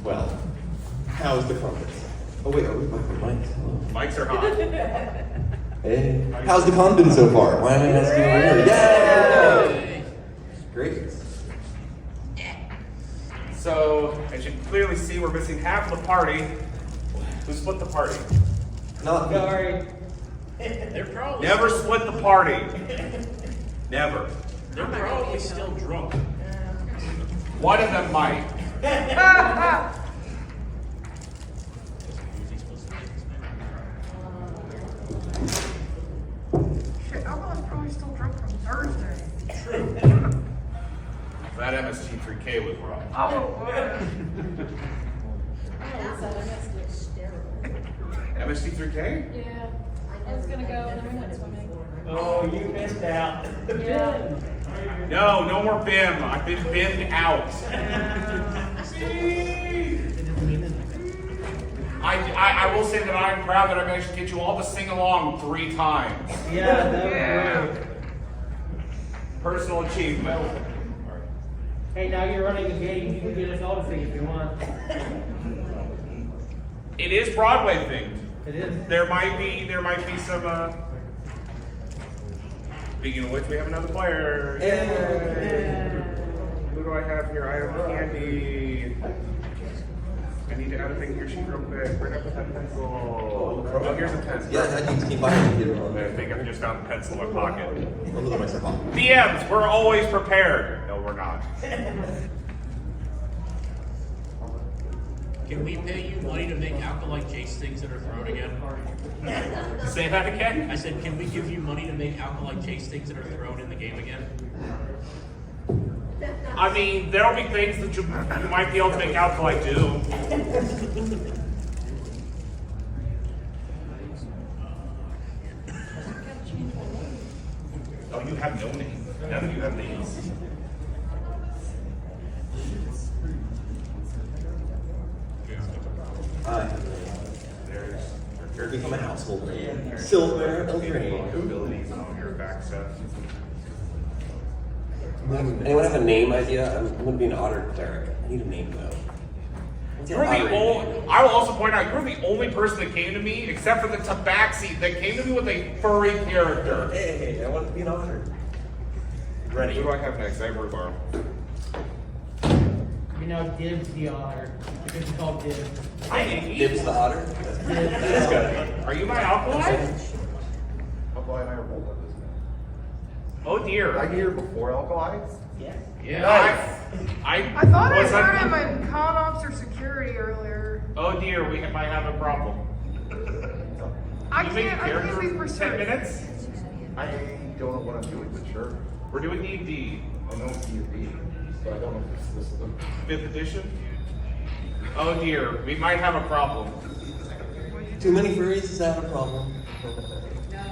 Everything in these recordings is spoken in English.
Well, how's the conference? Oh wait, are we back with mics? Hello. Mics are hot. Hey, how's the con been so far? Why am I asking over here? Yay! Great. So, as you can clearly see, we're missing half of the party. Who split the party? Not me. Sorry. They're probably Never split the party. Never. They're probably still drunk. One of them might. Shit, Alcohol's probably still drunk from Thursday. True. That MST3K was wrong. Oh, MST3K? Yeah, I was gonna go and then we went swimming. Oh, you missed out. Yeah. No more BIM. I've been bimmed out. I will say that I'm proud that I managed to get you all to sing along 3 times. Yeah, that was great. Personal achievement. Hey, now you're running the game. You can get us all to sing if you want. It is Broadway themed. It is. There might be some. Speaking of which, we have another player. Who do I have here? I have Candy. I need to add a thing here sheet real quick. Bring up the pencil. Oh, here's a pencil. Yeah, I need to keep buying it. I think I just found a pencil in my pocket. I'll look at myself on. DMs, we're always prepared. No, we're not. Can we pay you money to make alcoholic chase things that are thrown again? Say that again? I said, can we give you money to make alcoholic chase things that are thrown in the game again? I mean, there'll be things that you might be able to make alcoholic do. Oh, you have no name. None of you have names. Hi. There's become a household name. Silver Eldraine. Abilities and all your back stuff. Anyone have a name idea? I'm going to be an otter cleric. I need a name though. What's You're an the otter only. name? I will also point out you're the only person that came to me, except for the Tabaxi, that came to me with a furry character. Hey, I want to be an otter. Ready? Who do I have next? I have Rhubarb. You know, Dib's the otter. Because it's called Dib. Dibs the otter? That's good. Are you my alkali? Alkali and I are both on this man. Oh dear. Did I get here before Alkali's? Yeah. Yeah. I thought I was heard him in con ops or security earlier. Oh dear, we might have a problem. I You make a can't character be in for 10 certain. minutes? I don't know what I'm doing, but sure. We're doing D&D, I know D&D, but I don't know if this is the 5th edition. Oh dear, we might have a problem. Too many furries, is that a problem?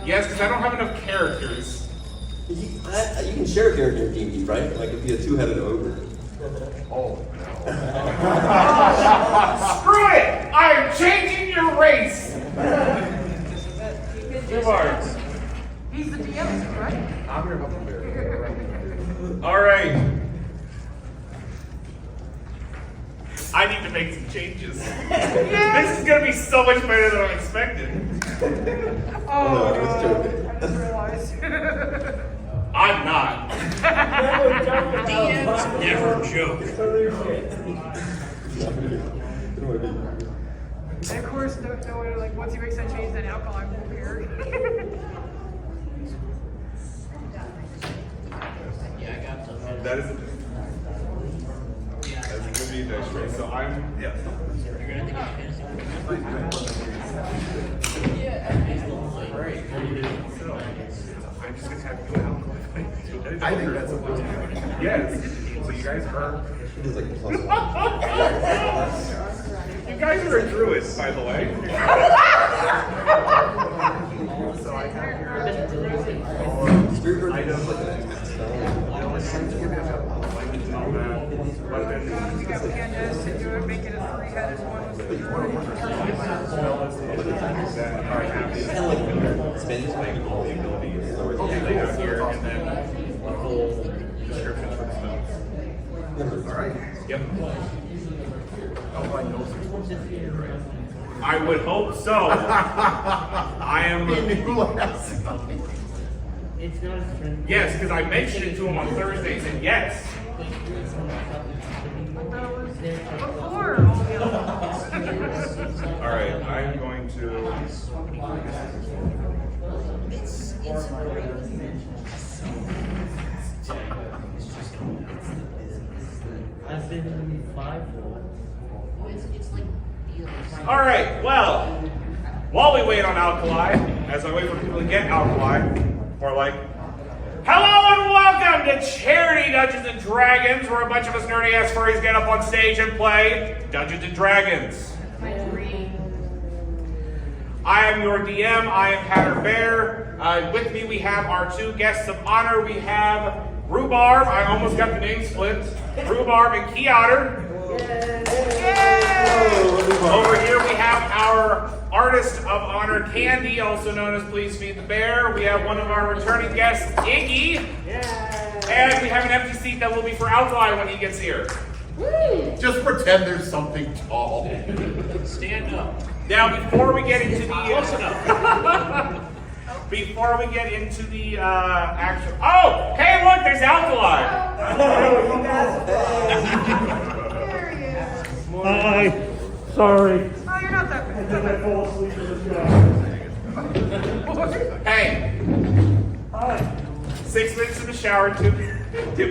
Yes, because I don't have enough characters. You can share a character in D&D, right? Like if you had 2-headed ogre. Oh, no. Screw it! I'm changing your race! Rhubarb. He's the DM, right? I'm your Huckleberry. Alright. I need to make some changes. This is gonna be so much better than I expected. Oh, No, I was no. joking. I just realized. I'm not. DMs never joke. And of course, no one, like, once he makes that change, then alcohol won't appear. Yeah, I got some. That is gonna be a dice roll. So I'm You're gonna think it's I'm just gonna have you out. I think that's a good idea. Yes. So you guys are. It is like +1. You guys are druids, by the way. So I have your. Spirit Bird is like an X-Men spell. But then You got pandas, and you would make it a 3-headed one. that are It's happy. kind of like spins Like all the abilities. So it's laid out here, and then full descriptions for the spells. All right. Yep. Oh, my everyone knows it. I would hope so. I am. It's not a strength. Yes, because I mentioned it to him on Thursdays, and yes. Before all the other All right, I'm going to. I've been 5. All right, well, while we wait on Alkali, as I wait for people to get Alkali, more like, hello and welcome to Charity Dungeons and Dragons, where a bunch of us nerdy-ass furries get up on stage and play Dungeons and Dragons. I am your DM, I am Hatter Bear. With me we have our 2 guests of honor. We have Rhubarb, I almost got the name split, Rhubarb and Key Otter. Over here we have our artist of honor, Candy, also known as Please Feed the Bear. We have one of our returning guests, Iggy. And we have an empty seat that will be for Alkali when he gets here. Just pretend there's something tall. Stand up. Now, before we get into the Close enough. before we get into the actual. Oh, hey, look, there's Alkali. There he is. Hi. Sorry. Oh, you're not that bad. I fall asleep in the shower. Hey, Hi. 6 minutes in the shower, two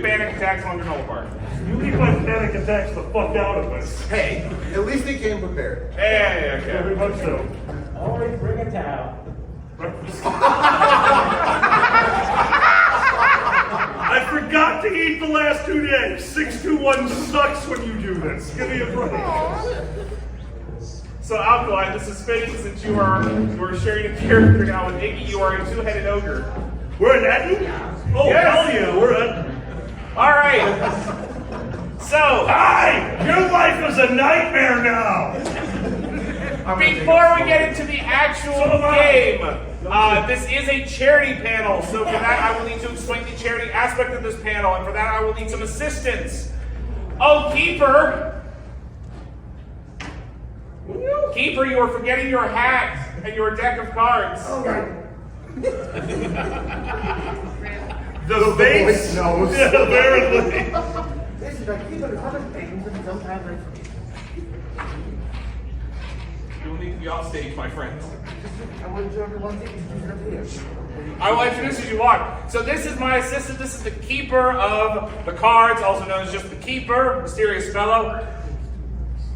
panic attacks on granola bar. You leave my panic attacks the fuck out of us. Hey, at least they came prepared. Hey, Very okay. much so. Always bring a towel. I forgot to eat the last 2 days. 621 sucks when you do this. Give me a break. So Alkali, this is fitting since you are sharing a character now with Iggy. You are a 2-headed ogre. We're an Etten? Oh, Yes. hell yeah, we're Etten. All right. So Hi! Your life is a nightmare now! before we get into the actual game, this is a charity panel. So for that, I will need to explain the charity aspect of this panel, and for that, I will need some assistance. Oh, Keeper. Keeper, you are forgetting your hat and your deck of cards. The voice knows. Yeah, apparently. You'll need to be off stage, my friends. I will introduce as you walk. So this is my assistant. This is the keeper of the cards, also known as just the keeper, mysterious fellow.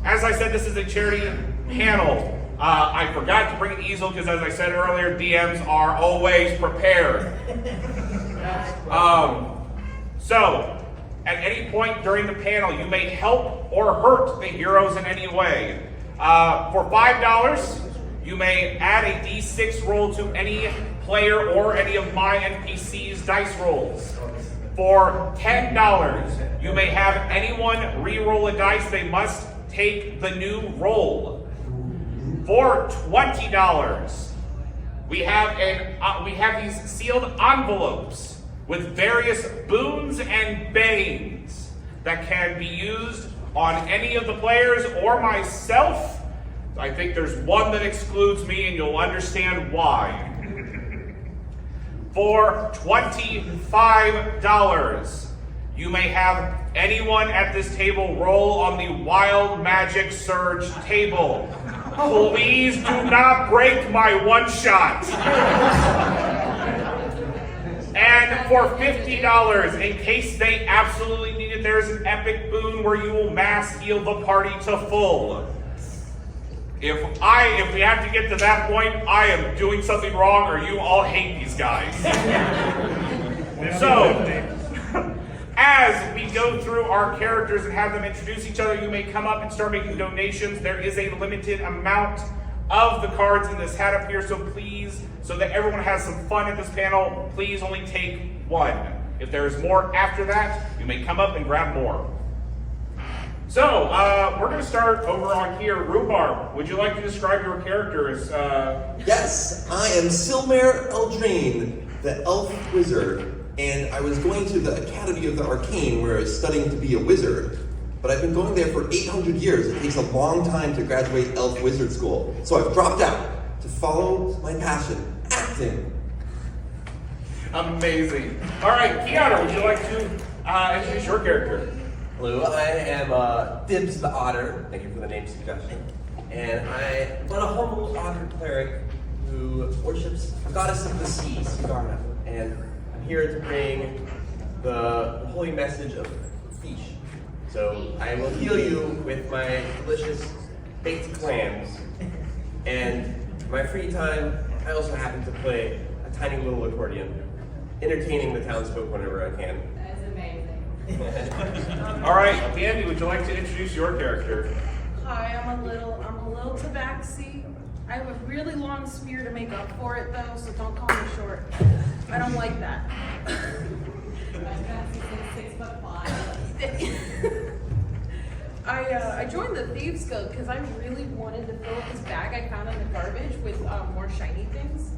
As I said, this is a charity panel. I forgot to bring an easel because, as I said earlier, DMs are always prepared. So, at any point during the panel, you may help or hurt the heroes in any way. For $5, you may add a D6 roll to any player or any of my NPC's dice rolls. For $10, you may have anyone re-roll a dice. They must take the new roll. For $20, we have these sealed envelopes with various boons and banes that can be used on any of the players or myself. I think there's one that excludes me, and you'll understand why. For $25, you may have anyone at this table roll on the Wild Magic Surge table. Please do not break my one-shot. And for $50, in case they absolutely need it, there's an epic boon where you will mass heal the party to full. If we have to get to that point, I am doing something wrong, or you all hate these guys. So, as we go through our characters and have them introduce each other, you may come up and start making donations. There is a limited amount of the cards in this hat up here, so please, so that everyone has some fun at this panel, please only take one. If there is more after that, you may come up and grab more. So, we're going to start over on here. Rhubarb, would you like to describe your character as... Yes, I am Silmare Eldraine, the elf wizard, and I was going to the Academy of the Arcane where I was studying to be a wizard. but I've been going there for 800 years. It takes a long time to graduate elf wizard school. So I've dropped out to follow my passion, acting. Amazing. All right, Keanu, would you like to introduce your character? Hello, I am Dibs the Otter. Thank you for the name suggestion. And I'm a humble otter cleric who worships the goddess of the sea, Sigarna. And I'm here to bring the holy message of fish. So I will heal you with my delicious baked clams. And in my free time, I also happen to play a tiny little accordion, entertaining the townsfolk whenever I can. That's amazing. All right, Andy, would you like to introduce your character? Hi, I'm a little tabaxi. I have a really long spear to make up for it though, so don't call me short. I don't like that. I joined the Thieves Guild because I really wanted to fill up this bag I found in the garbage with more shiny things.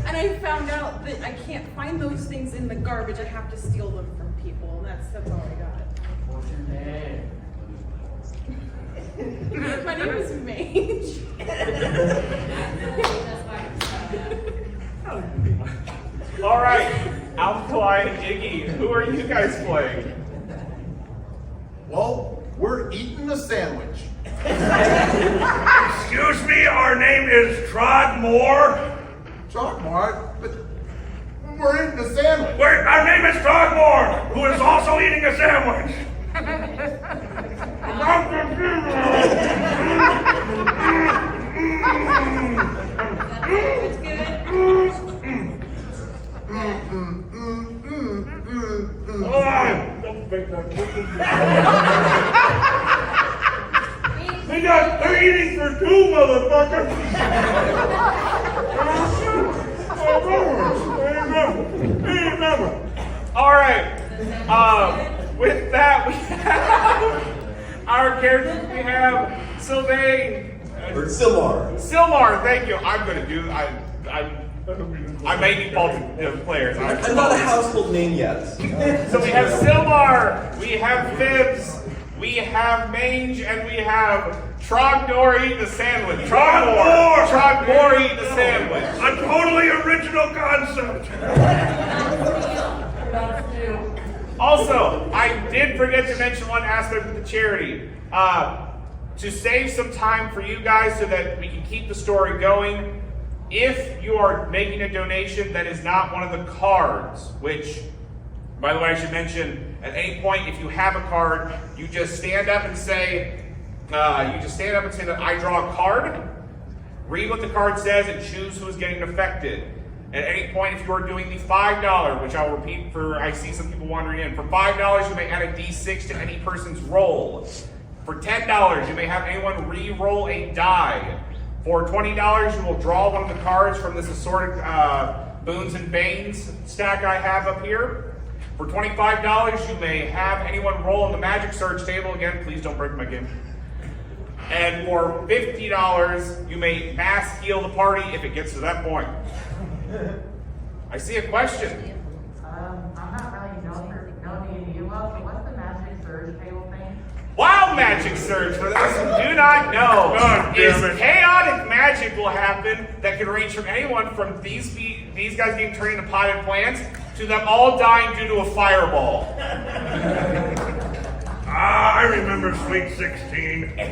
And I found out that I can't find those things in the garbage. I have to steal them from people, and that's all I got. What's your name? My name is Mage. All right, Alkaline and Iggy, who are you guys playing? Well, we're eating a sandwich. Excuse me, our name is Trodmore. Chalkmart, but we're eating a sandwich. Wait, our name is Trodmore, who is also eating a sandwich. They're eating for two, motherfucker. All right, with that, we have our characters. We have Sylvain. Or Silmar. Silmar, thank you. I may be faulty players. I'm not a household name yet. So we have Silmar, we have Fibs, we have Mange, and we have Trogdor eating the sandwich. Trogdor eating the sandwich. A totally original concept. Also, I did forget to mention one aspect of the charity. To save some time for you guys so that we can keep the story going, if you are making a donation that is not one of the cards, which, by the way, I should mention, at any point, if you have a card, you just stand up and say, that I draw a card, read what the card says, and choose who is getting affected. At any point, if you are doing the $5, which I'll repeat I see some people wandering in, for $5, you may add a D6 to any person's roll. For $10, you may have anyone re-roll a die. For $20, you will draw one of the cards from this assorted Boons and Banes stack I have up here. For $25, you may have anyone roll on the magic surge table. Again, please don't break my game. And for $50, you may mass heal the party if it gets to that point. I see a question. I'm not really known you well, so what's the magic surge table thing? Wild magic surge, for those who do not know, God damn it. chaotic magic will happen that can range from anyone from these guys getting turned into potted plants to them all dying due to a fireball. I remember Sweet 16. You made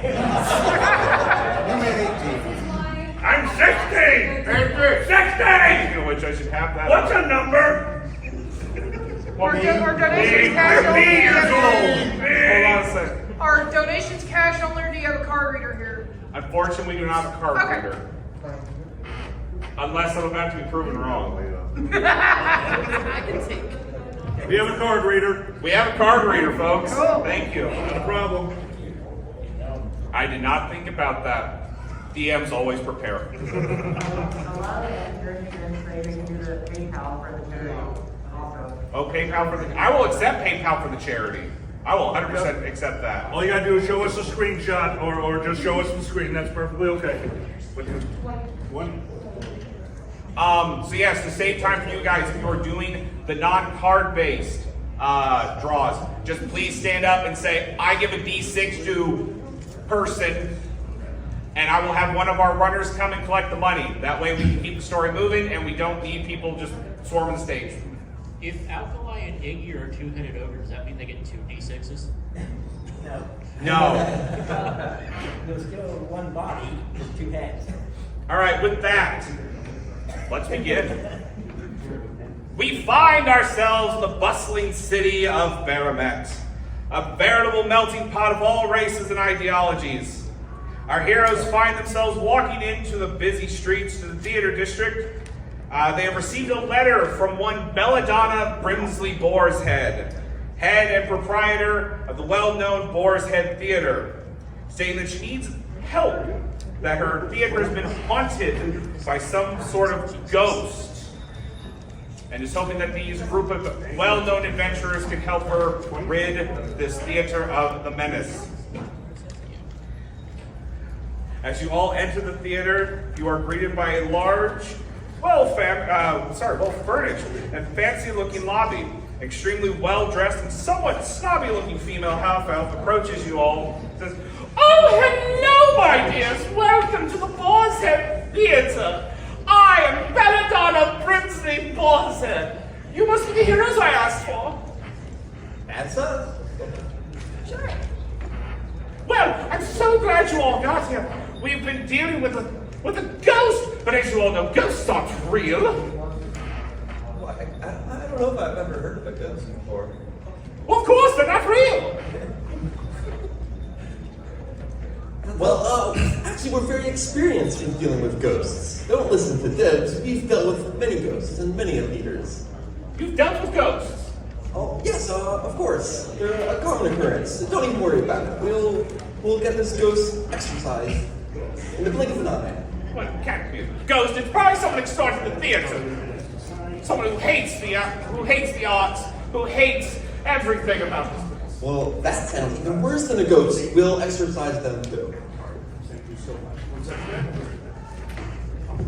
18. I'm 16! 16! Which I should have that. What's a number? Our donations cash only. 50 years old. Hold on a second. Our donations cash only, or do you have a card reader here? Unfortunately, we do not have a card Okay. reader. Unless I'm about to be proven wrong. I can take. We have a card reader. We have a card reader, folks. Cool. Thank you. Not a problem. I did not think about that. DMs always prepare. A lot of the entries have been saving you the PayPal for the charity also. Oh, PayPal for the... I will accept PayPal for the charity. I will 100% accept that. All you gotta do is show us a screenshot or just show us the screen. That's perfectly okay. One. So yes, to save time for you guys, if you're doing the non-card based draws. Just please stand up and say, I give a D6 to person, and I will have one of our runners come and collect the money. That way we can keep the story moving and we don't need people just swarming the stage. If Alkali and Iggy are a two-headed ogre, does that mean they get 2 D6s? No. There's still one body with 2 heads. All right, with that, let's begin. We find ourselves in the bustling city of Baramet, a veritable melting pot of all races and ideologies. Our heroes find themselves walking into the busy streets to the theater district. They have received a letter from one Belladonna Brimsley Boarshead, head and proprietor of the well-known Boar's Head Theater, saying that she needs help, that her theater has been haunted by some sort of ghost, and is hoping that these group of well-known adventurers can help her rid this theater of the menace. As you all enter the theater, you are greeted by a large, well-furnished and fancy-looking lobby. Extremely well-dressed and somewhat snobby-looking female half-elf approaches you all and says, "Oh, hello, my dears! Welcome to the Boar's Head Theater. I am Belladonna Brimsley Boarshead. You must be the heroes I asked for." That's us. Sure. Well, I'm so glad you all got here. We've been dealing with a ghost, but as you all know, ghosts aren't real. Well, I don't know if I've ever heard of a ghost before. Of course, they're not real. Well, actually, we're very experienced in dealing with ghosts. Don't listen to Dibs. We've dealt with many ghosts and many leaders. You've dealt with ghosts. Oh, yes, of course. They're a common occurrence. Don't even worry about it. We'll get this ghost exorcised in the blink of an eye. Well, it can't be a ghost. It's probably someone that started the theater. Someone who hates the arts, who hates everything about this place. Well, that sounds even worse than a ghost. We'll exorcise them too.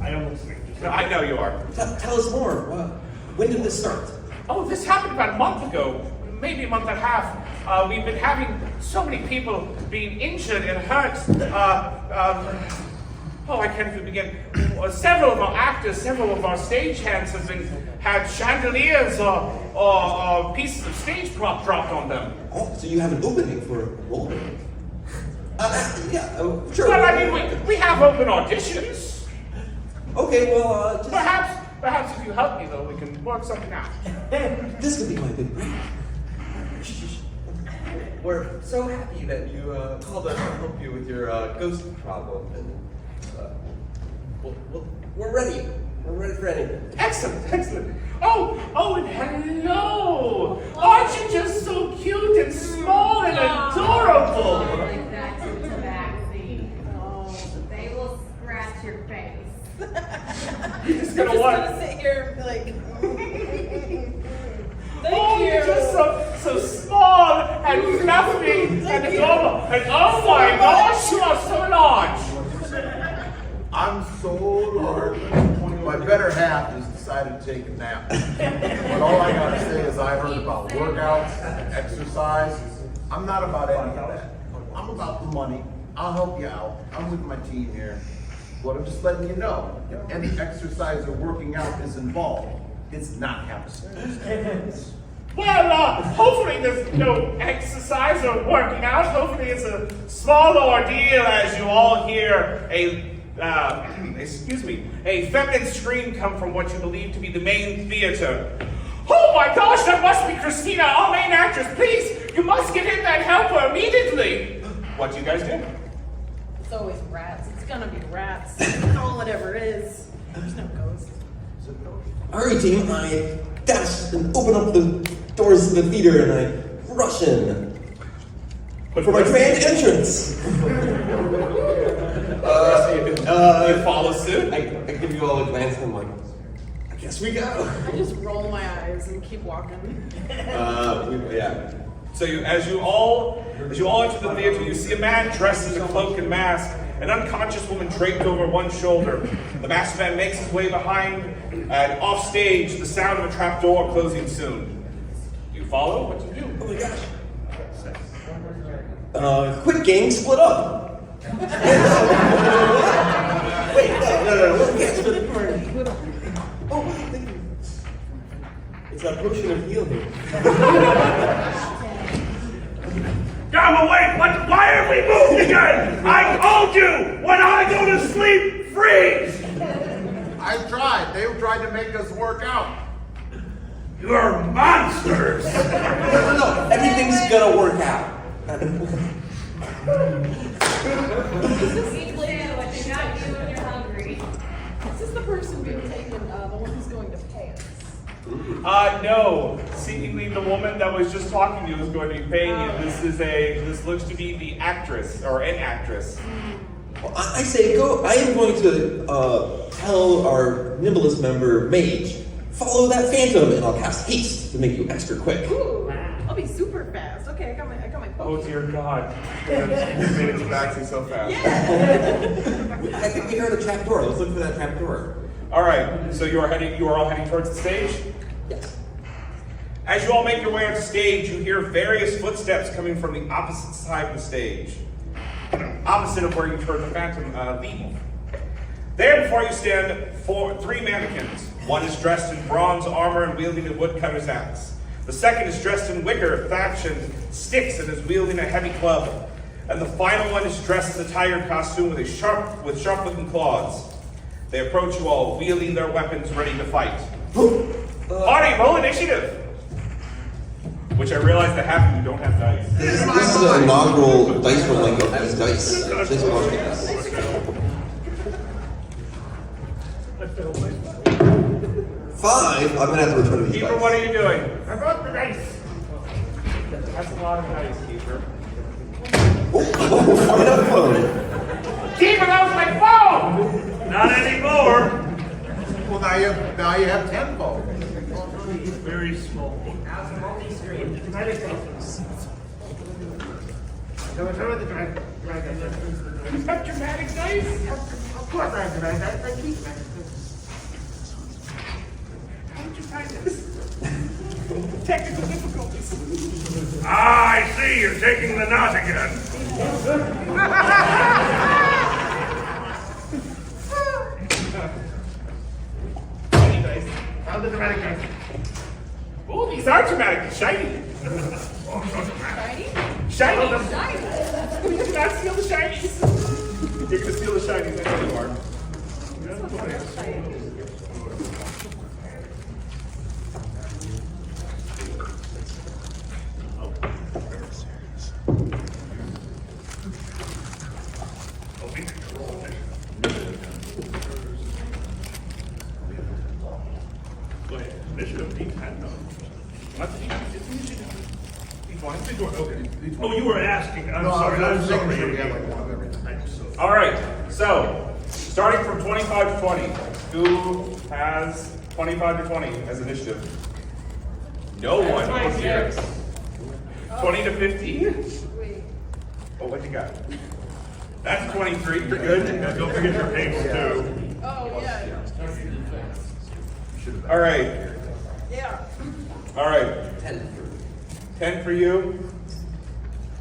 I am listening. No, I know you are. Tell us more. When did this start? Oh, this happened about a month ago, maybe a month and a half. We've been having so many people being injured and hurt. I can't even begin. Several of our actors, several of our stagehands had chandeliers or pieces of stage prop dropped on them. Oh, so you have an opening for role? Sure. Well, I mean, we have open auditions. Okay, well, just... Perhaps if you help me, though, we can work something out. This could be my big break. We're so happy that you called us to help you with your ghost problem, and we're ready. We're ready for anything. Excellent. Oh, and hello. Aren't you just so cute and small and adorable? That's a tabaxi. Oh, they will scratch your face. You're just gonna sit here and be like, you're just so small and fluffy and adorable. And oh my gosh, you are so large. I'm so large. My better half has decided to take a nap. But all I gotta say is I heard about workouts and exercise. I'm not about any of that. I'm about the money. I'll help you out. I'm with my team here. But I'm just letting you know, if any exercise or working out is involved, it's not happening. Well, hopefully there's no exercise or working out. Hopefully it's a small ordeal as you all hear a feminine scream come from what you believe to be the main theater. Oh my gosh, that must be Christina, our main actress. Please, you must get in that helper immediately. What do you guys do? it's always rats. It's gonna be rats. Call whatever it is. There's no ghost. Hurry, team. I dash and open up the doors of the theater and I rush in for my grand entrance. You follow suit? I give you all a glance and I'm like, I guess we go. I just roll my eyes and keep walking. Yeah. So as you all enter the theater, you see a man dressed in a cloak and mask, an unconscious woman draped over one shoulder. The masked man makes his way behind and off stage, the sound of a trap door closing soon. You follow. What you do? Oh my gosh. Quick gang, split up. Wait, no. Yes, split up. Oh, wow, thank you. It's a potion of healing. Yeah, but wait, why have we moved again? I told you, when I go to sleep, freeze! I tried. They tried to make us work out. You're monsters! No, everything's gonna work out. Eat Leo when you're not you when you're hungry. Is this the person being taken, the one who's going to pay us? No. Seemingly the woman that was just talking to you is going to be paying you. This looks to be the actress, or an actress. Well, I say go. I am going to tell our nimblest member, Mage, follow that phantom, and I'll cast haste to make you extra quick. Ooh, I'll be super fast. Okay, I got my Oh dear God. You made it to Baxi so fast. I think we heard a trap door. Let's look for that trap door. Alright, so you are all heading towards the stage? Yes. As you all make your way onto stage, you hear various footsteps coming from the opposite side of the stage. Opposite of where you heard the phantom leave. There before you stand three mannequins. One is dressed in bronze armor and wielding a woodcutter's axe. The second is dressed in wicker, thatch, and sticks and is wielding a heavy club. And the final one is dressed in a tiger costume with sharp-looking claws. They approach you all, wielding their weapons, ready to fight. Party, roll initiative! Which I realize that half of you don't have dice. This is an inaugural dice rolling of these dice. This one. 5. I'm gonna have to return these Keeper, dice. what are you doing? I brought the dice. That's a lot of dice, Keeper. Oh, my phone. Keeper, that was my phone! Not anymore. Well, now you have 10 votes. Very small. You have dramatic dice? Of course I have to write that. I keep it. How did you find this? Technical difficulties. Ah, I see, you're taking the knot again. Shiny dice. Found the dramatic dice. Oh, these are dramatic. Shiny. Shiny? Shiny. Shiny. You cannot steal the shinies. You're gonna steal the shinies, I know you are. Oh, you were asking. I'm sorry. I'm sorry. All right, so starting from 25 to 20, who has 25 to 20 as initiative? No one is here. 20 to 15? Wait. Oh, what you got? That's 23. You're good. Yeah, don't forget your haste too. Oh, yeah. All right. Yeah. All right. 10 for you.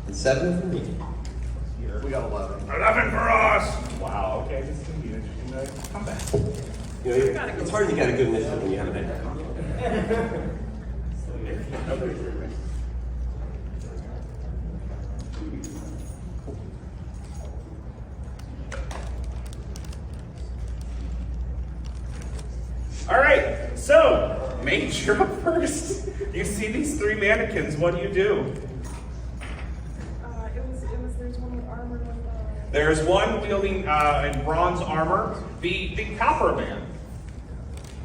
And 7 for me. We got 11. 11 for us. Wow. Okay, this is gonna be an interesting comeback. You know, it's hard to get a good initiative when you haven't had your coffee. All right. So, Mage, you're up first. You see these three mannequins. What do you do? There's one with armor and There's one wielding in bronze armor, the copper man.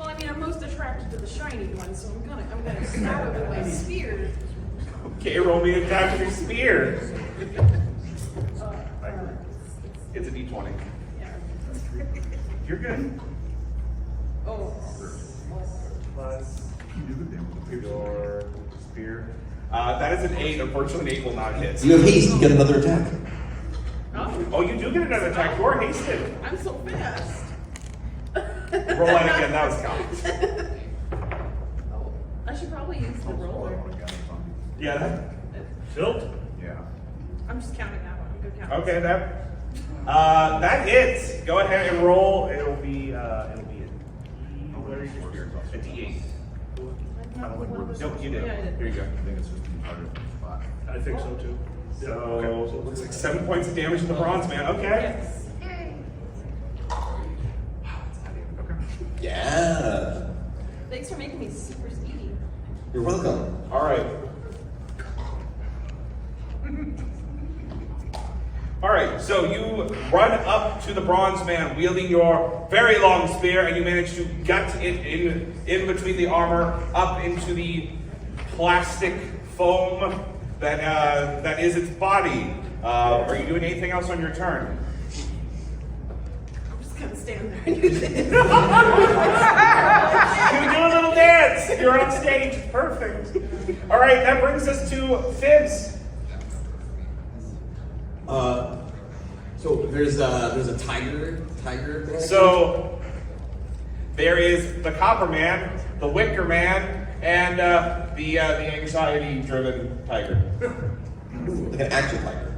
well, I mean, I'm most attracted to the shiny one, so I'm gonna stab it with my spear. Okay, roll me an attack with your spear. It's a d20. Yeah. You're good. Oh. Plus your spear. That is an 8. Unfortunately, an 8 will not hit. You have haste, you get another attack. Oh, you do get another attack. You are hasted. I'm so fast. Roll that again. That was count. Oh, I should probably use the roller. Yeah, that. Tilt? Yeah. I'm just counting that one. Good count. Okay, that hits. Go ahead and roll. It'll be a D8. Nope, you did. Yeah, I did. Here you go. I think it's just harder than 5. I think so too. So it looks like 7 points of damage to the bronze man. Okay. Yes. Yay. Yeah. Thanks for making me super speedy. You're welcome. All right. All right, so you run up to the bronze man wielding your very long spear, and you manage to gut it in between the armor up into the plastic foam that is its body. Are you doing anything else on your turn? I'm just gonna stand there and use it. You do a little dance. You're on stage. Perfect. All right, that brings us to Fibs. So there's a tiger man. So there is the Copper Man, the Wicker Man, and the anxiety-driven tiger. Like an action tiger.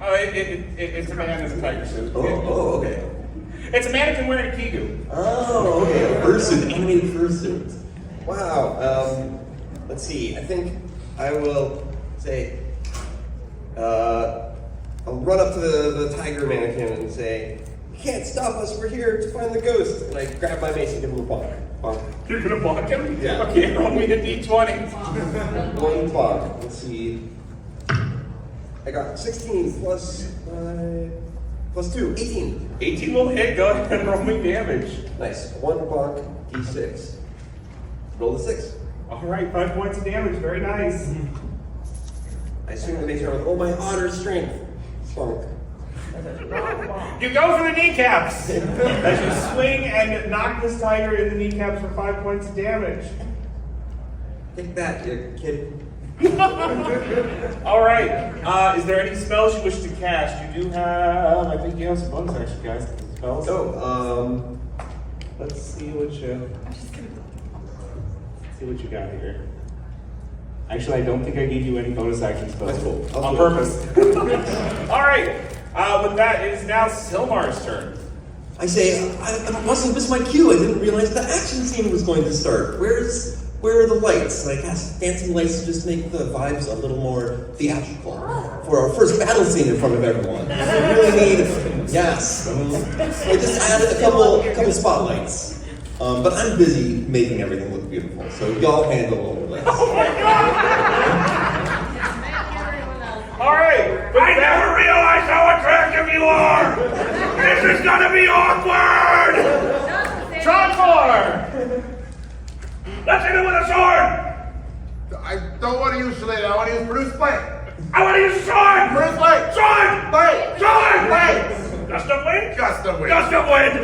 Oh, it's a man in a tiger suit. Oh, okay. It's a mannequin wearing a kigu. Oh, okay. A fursuit, animated fursuit. Wow. Let's see. I think I will say. I'll run up to the tiger mannequin and say, "You can't stop us. We're here to find the ghost." And I grab my mace and give him a bonk. Bonk. You're gonna bonk him? Yeah. Okay, roll me a d20. One bonk. Let's see. I got 16 plus 2, 18. 18 will hit. Go ahead and roll me damage. Nice. One bonk, d6. Roll the 6. All right, 5 points of damage. Very nice. I swing the mace around with all my otter strength. Bonk. You go for the kneecaps as you swing and knock this tiger in the kneecaps for 5 points of damage. Take that, you kid. All right. Is there any spells you wish to cast? You do have. I think you have some bonus action, guys. Spells. Oh, let's see what you. See what you got here. Actually, I don't think I gave you any bonus action spells. That's cool. On purpose. All right. With that, it is now Silmar's turn. I say, I must have missed my cue. I didn't realize the action scene was going to start. Where are the lights? I cast fancy lights to just make the vibes a little more theatrical for our first battle scene in front of everyone. We really need, yes. I just added a couple spotlights. But I'm busy making everything look beautiful, so y'all handle all the lights. Oh my God! All right. I never realized how attractive you are! This is gonna be awkward! Troncor! Let's hit it with a sword! I don't want to use Shillelagh. I want to use Produce Flame. I want to use a sword! Produce Flame. Sword! Flame. Sword! Flame. Gust of wind? Gust of wind. Gust of wind!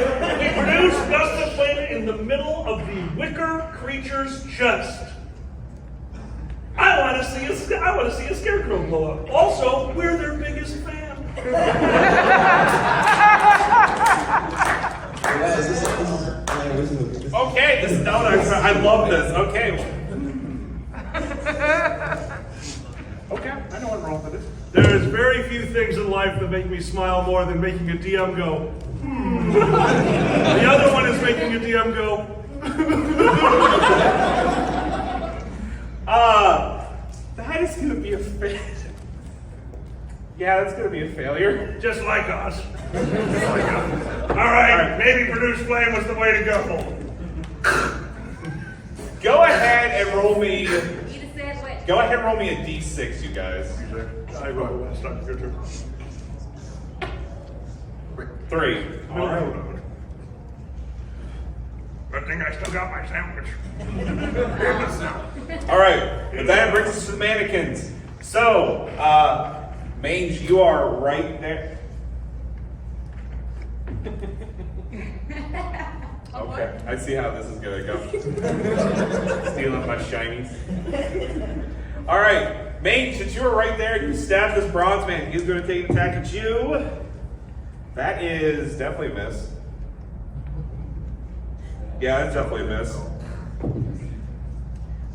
We produce gust of wind in the middle of the wicker creature's chest. I want to see a scarecrow blow up. Also, we're their biggest fan. Okay, this is I love this. Okay. Okay, I know what's wrong with it. There's very few things in life that make me smile more than making a DM go, The other one is making a DM go, That is gonna be a failure. Yeah, that's gonna be a failure. just like us. All right, maybe Produce Flame was the way to go. Go ahead and roll me. Eat a sandwich. Go ahead and roll me a d6, you guys. I roll last time. Your turn. 3. All right. Good thing I still got my sandwich. All right. But that brings us to the mannequins. So, Mange, you are right there. Okay, I see how this is gonna go. Stealing my shinies. All right, Mange, since you were right there, you stabbed this bronze man. He's gonna take an attack at you. That is definitely a miss. Yeah, that's definitely a miss.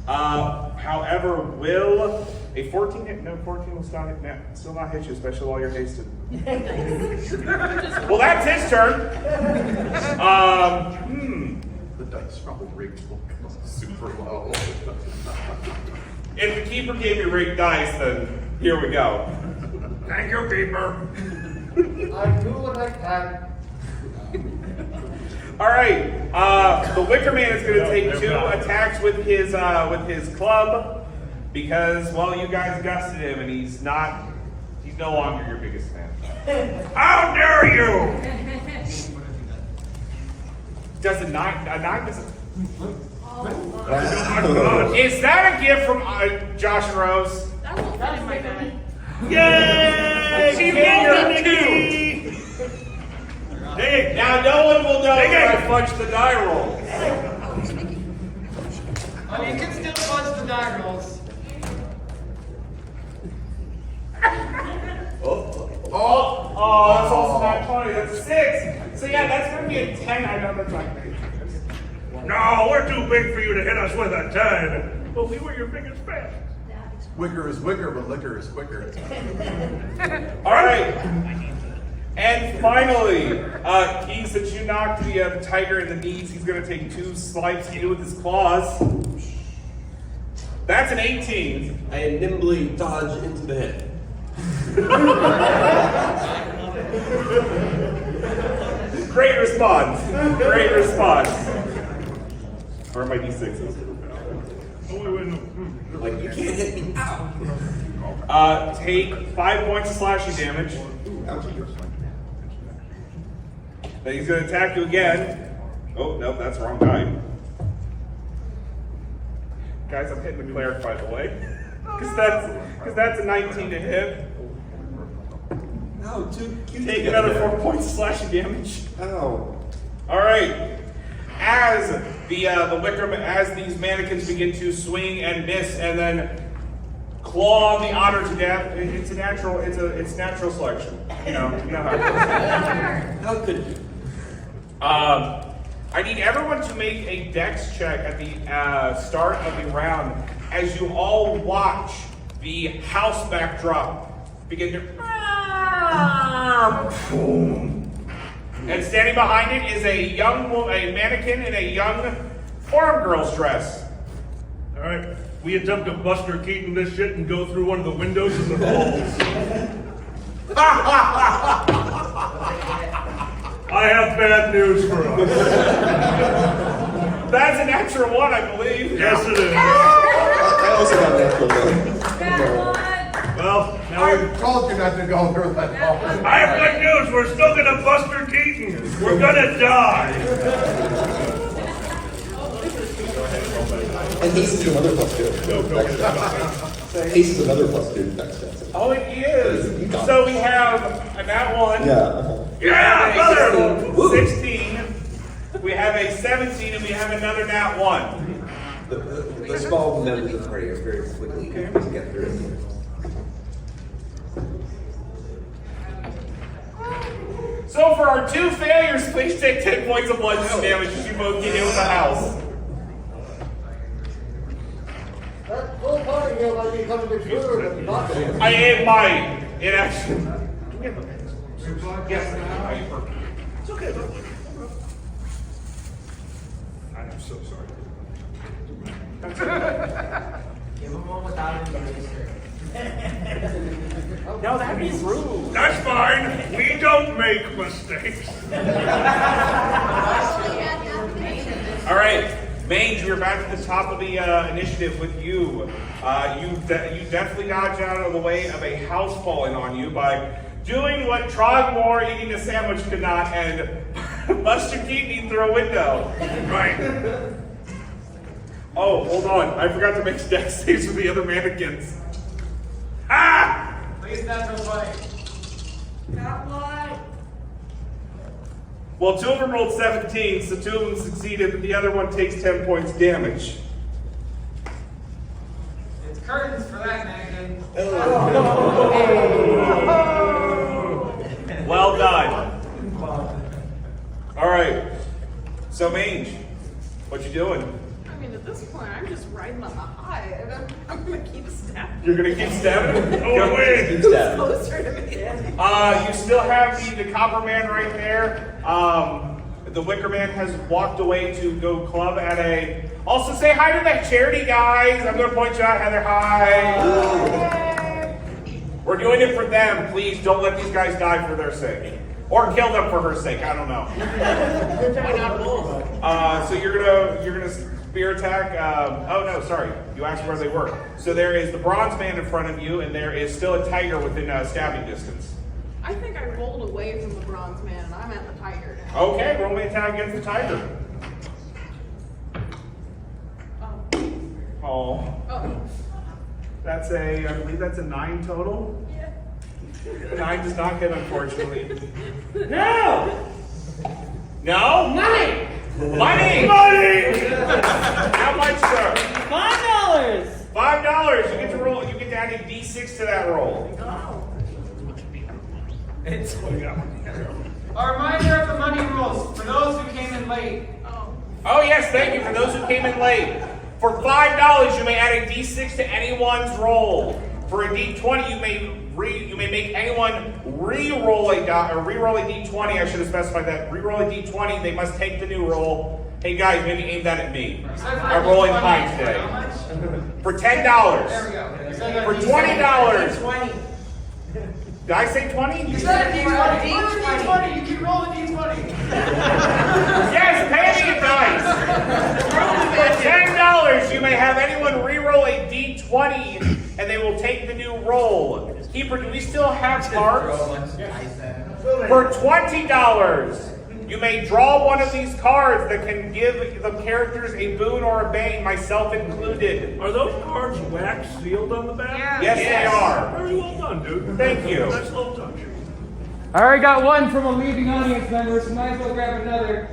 However, will A 14 hit? No, 14 will still not hit you, especially while you're hasted. Well, that's his turn. The dice probably rigged super low. If the keeper gave me rigged dice, then here we go. Thank you, keeper. I do what I can. All right, the Wicker Man is going to take 2 attacks with his club because, well, you guys gusted him, and he's no longer your biggest fan. How dare you! Does a 9 doesn't? Oh, Is that a gift from Josh and Rose? That won't fit in my bag. yay! She Keep rolled your a Nikki! Dig! Now no one will know Hey, that I hey. fudged the die roll. I mean, you can still fudge the die rolls. Oh, that's also not 20. That's a 6. So yeah, that's going to be a 10. I know that's like No, we're too big for you to hit us with a 10. But we were your biggest fan. Wicker is wicker, but liquor is quicker. All right. And finally, Keys, that you knocked the tiger in the knees. He's going to take 2 swipes at you with his claws. That's an 18. I nimbly dodge into the hit. Great response. Great response. Where are my d6s? Oh, wait, no. Like, you can't hit me. Ow! Take 5 points of slashing damage. Then he's going to attack you again. Oh, no, that's the wrong guy. Guys, I'm hitting the cleric, by the way. Because that's a 19 to hit. Ow, too cute. Take another 4 points of slashing damage. Ow. All right. As as these mannequins begin to swing and miss and then claw the otter to death, it's natural selection. You know how it goes. How could you? I need everyone to make a dex check at the start of the round as you all watch the house backdrop begin to. And standing behind it is a mannequin in a young farm girl's dress. All right, we attempt to Buster Keaton this shit and go through one of the windows in the halls. I have bad news for us. That's a natural 1, I believe. Yes, it is. I also got natural one. Well, now I told you not to go through that hall. I have good news. We're still gonna Buster Keaton. We're gonna die. And haste is another +2. Haste is another +2 next chance. Oh, it is. So we have a nat 1. Yeah. Yeah, brother. 16. We have a 17, and we have another nat 1. The small members of the party are very quickly to get through it. So for our 2 failures, please take 10 points of bludgeoning damage as you both get hit with the house. That whole party here might be coming to true, but not to I am mine in action. Yes. It's okay, bro. I am so sorry. Give him one without an eraser. No, that'd be rude. That's fine. We don't make mistakes. All right, Mange, you're back to the top of the initiative with you. You definitely dodged out of the way of a house falling on you by doing what Trogmore eating a sandwich could not and Buster Keaton through a window. Right. Oh, hold on. I forgot to make dex saves for the other mannequins. Ah! Please, natural 20. Got one. Well, 2 of them rolled 17, so 2 of them succeeded, but the other one takes 10 points damage. It's curtains for that mannequin. Well done. All right. So, Mange, what you doing? I mean, at this this point, I'm just riding on the high. I'm gonna keep stabbing. You're gonna keep stabbing? Oh, wait. Keep stabbing. Closer to me. You still have the copper man right there. The wicker man has walked away to go club at a. Also say hi to the charity guys. I'm gonna point you out, Heather. Hi. We're doing it for them. Please don't let these guys die for their sake, or kill them for her sake. I don't know. Why not both? So you're gonna spear attack. Oh no, sorry. You asked where they were. So there is the bronze man in front of you, and there is still a tiger within stabbing distance. I think I rolled away from the bronze man, and I'm at the tiger now. Okay, roll me attack against the tiger. Oh, Oh. that's I believe that's a 9 total. Yeah. 9 does not hit, unfortunately. No! No? Money! Money! Money! How much, sir? $5! $5. You get to roll. You get to add a D6 to that roll. A reminder of the money rules for those who came in late. Oh yes, thank you for those who came in late. For $5, you may add a D6 to anyone's roll. For a D20, you may make anyone re-roll a D20. I should have specified that. Re-roll a D20. They must take the new roll. Hey guys, maybe aim that at me. I'm rolling high today. For $10. There we go. For $20. 20. Did I say 20? You said a D20. D20. You can roll a D20. Yes, pay me a dice. For $10, you may have anyone re-roll a D20, and they will take the new roll. Keeper, do we still have cards? For $20, you may draw one of these cards that can give the characters a boon or a bane, myself included. Are those cards wax sealed on the back? Yeah. Yes, they are. Very well done, dude. Thank you. Nice little touch. I already got one from a leaving audience member, so might as well grab another.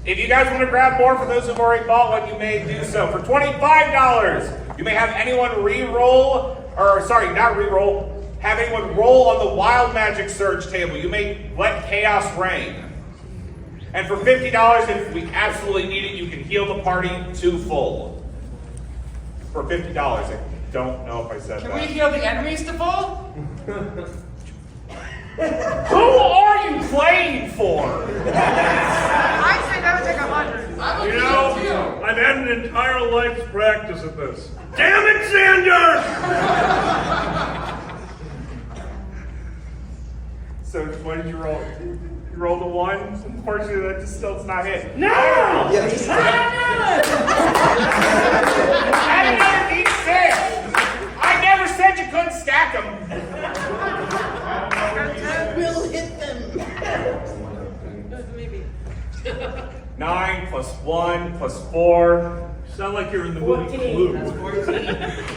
If you guys want to grab more, for those who've already bought one, you may do so. For $25, you may have anyone re-roll, or sorry, not re-roll, have anyone roll on the wild magic surge table. You may let chaos reign. And for $50, if we absolutely need it, you can heal the party to full. For $50, I don't know if I said Can that. we heal the enemies to full? Who are you playing for? I'd say that would take 100. You know, I've had an entire life's practice at this. Damn it, Xander! So what did you roll? You rolled a 1? Unfortunately, that just still does not hit. No! Add another D6! I never said you couldn't stack them. Will hit them. Maybe. 9 plus 1 plus 4. Sound like you're in the movie Clue. 1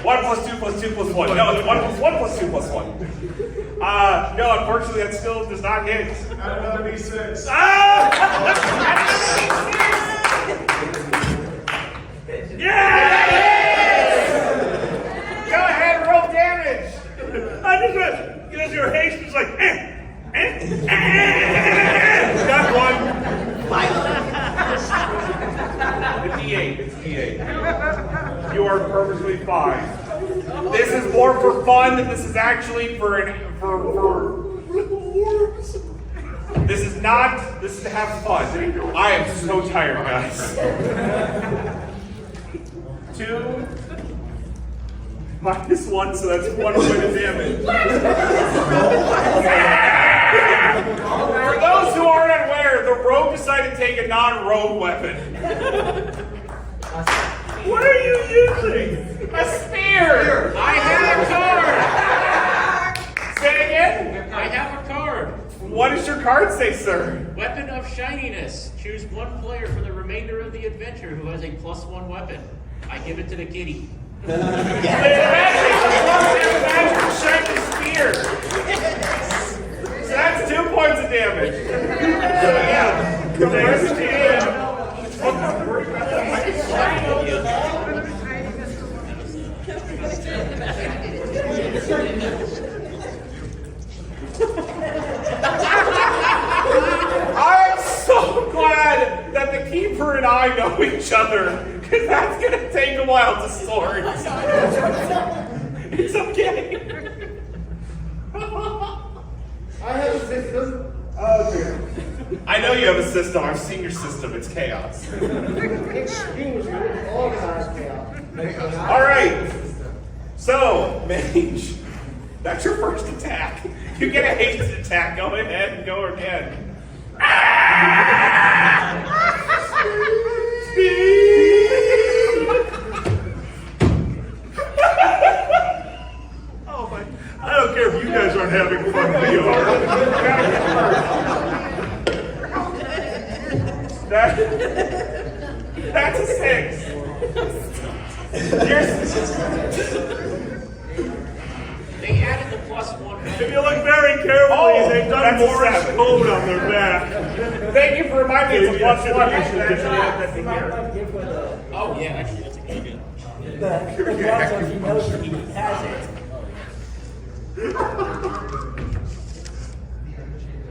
plus 2 plus 2 plus 1. No, it's 1 plus 1 plus 2 plus 1. No, unfortunately, that still does not hit. Add another D6. Yeah! Go ahead, roll damage. I just went, because your haste is like, Got 1. It's D8. It's D8. You are perfectly fine. This is more for fun than this is actually for. This is not. This is to have fun. I am so tired, guys. 2 minus 1, so that's 1 point of damage. For those who aren't aware, the rogue decided to take a non-rogue weapon. what are you using? A spear! I have a card! Say it again? I have a card. What does your card say, sir? Weapon of Shininess. Choose one player for the remainder of the adventure who has a +1 weapon. I give it to the kitty. Magic shiny spear! So that's 2 points of damage. So yeah, the rest of the I'm so glad that the keeper and I know each other, Because that's gonna take a while to sort. It's okay. I have a system. Oh, dear. I know you have a system. I've seen your system. It's chaos. Excuse me, organized chaos. All right. So, mage, that's your first attack. You get a hasted attack. Go ahead and go ahead. Oh my! I don't care if you guys aren't having fun. We are. That's a 6. They added the +1. If you look very carefully, they've done that's a Morse 7. code on their back. Thank you for reminding me it's a +1. I should add that to here. Oh, yeah, actually, that's a good idea.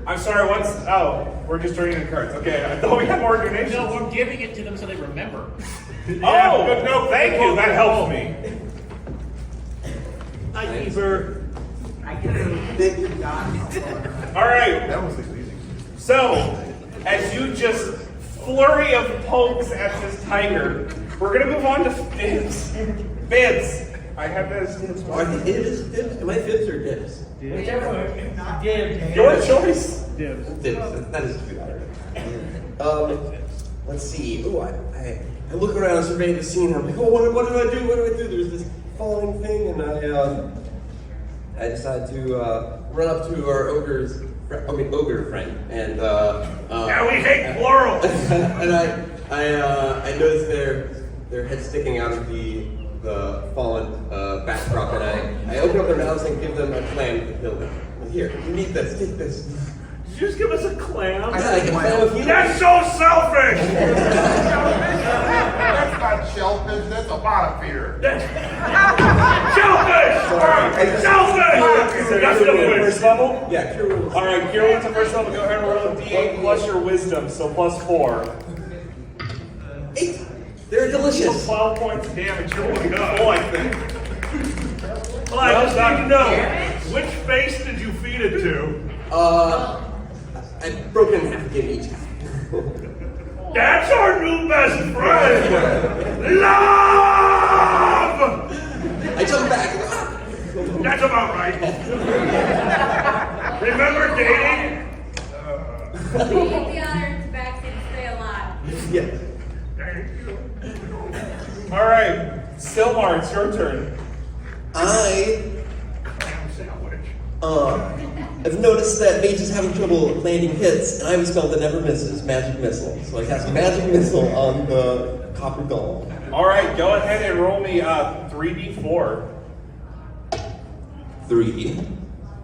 I'm sorry, we're just turning in cards. Okay, I thought we had more donations. No, we're giving it to them so they remember. Oh, no, thank you. That helps me. Hi, Eber. All right. That was easy. So, as you just flurry of pokes at this tiger, we're gonna move on to Fibs. Fibs. I have that as Fibs. Are they Fibs? Am I Fibs or Dibs? Whichever one. Your choice. Dibs. Dibs. That is good. Let's see. Oh, I look around and survey the scene. And I'm like, oh, what do I do? What do I do? There's this falling thing, and I decide to run up to our ogre friend, and Yeah, we hate plural. and I notice their head sticking out of the fallen backdrop, and I open up their mouths and give them a clam to kill them. Here, you need this. Take this. Did you just give us a clam? Yeah, like a clam of humor. That's so selfish! That's not shellfish, that's a bottom-feeder. Shellfish! Shellfish! That's the First level? Yeah, cure wounds. All right, cure wounds at first level. Go ahead and roll a d8 plus your wisdom, so +4. 8. They're delicious. 12 points of damage. You're looking full, I think. Well, I just need to know, which face did you feed it to? I've broken half again each. That's our new best friend! Love! I jump back. That's about right. Remember dating? Leave the others back and stay alive. Yeah. All right, Silmar, it's your turn. Clam sandwich. I've noticed that mages having trouble landing hits, and I have a spell that never misses, Magic Missile. So I cast Magic Missile on the copper golem. All right, go ahead and roll me 3d4. 3,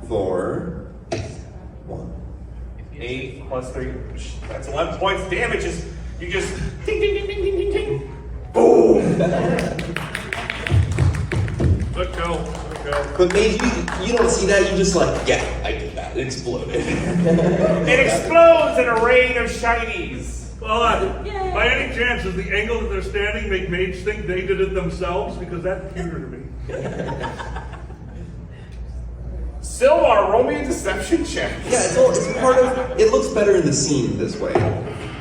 4, 1. 8 plus 3. That's 11 points of damage. You just ding, ding, ding, ding, ding, ding, ding. Boom! Good go. But mage, you don't see that. You just like, yeah, I did that. It exploded. It explodes in a rain of shinies. Well, by any chance, does the angle that they're standing make mages think they did it themselves? Because that's clear to me. Silmar, roll me a deception check. Yeah, it's part of. It looks better in the scene this way.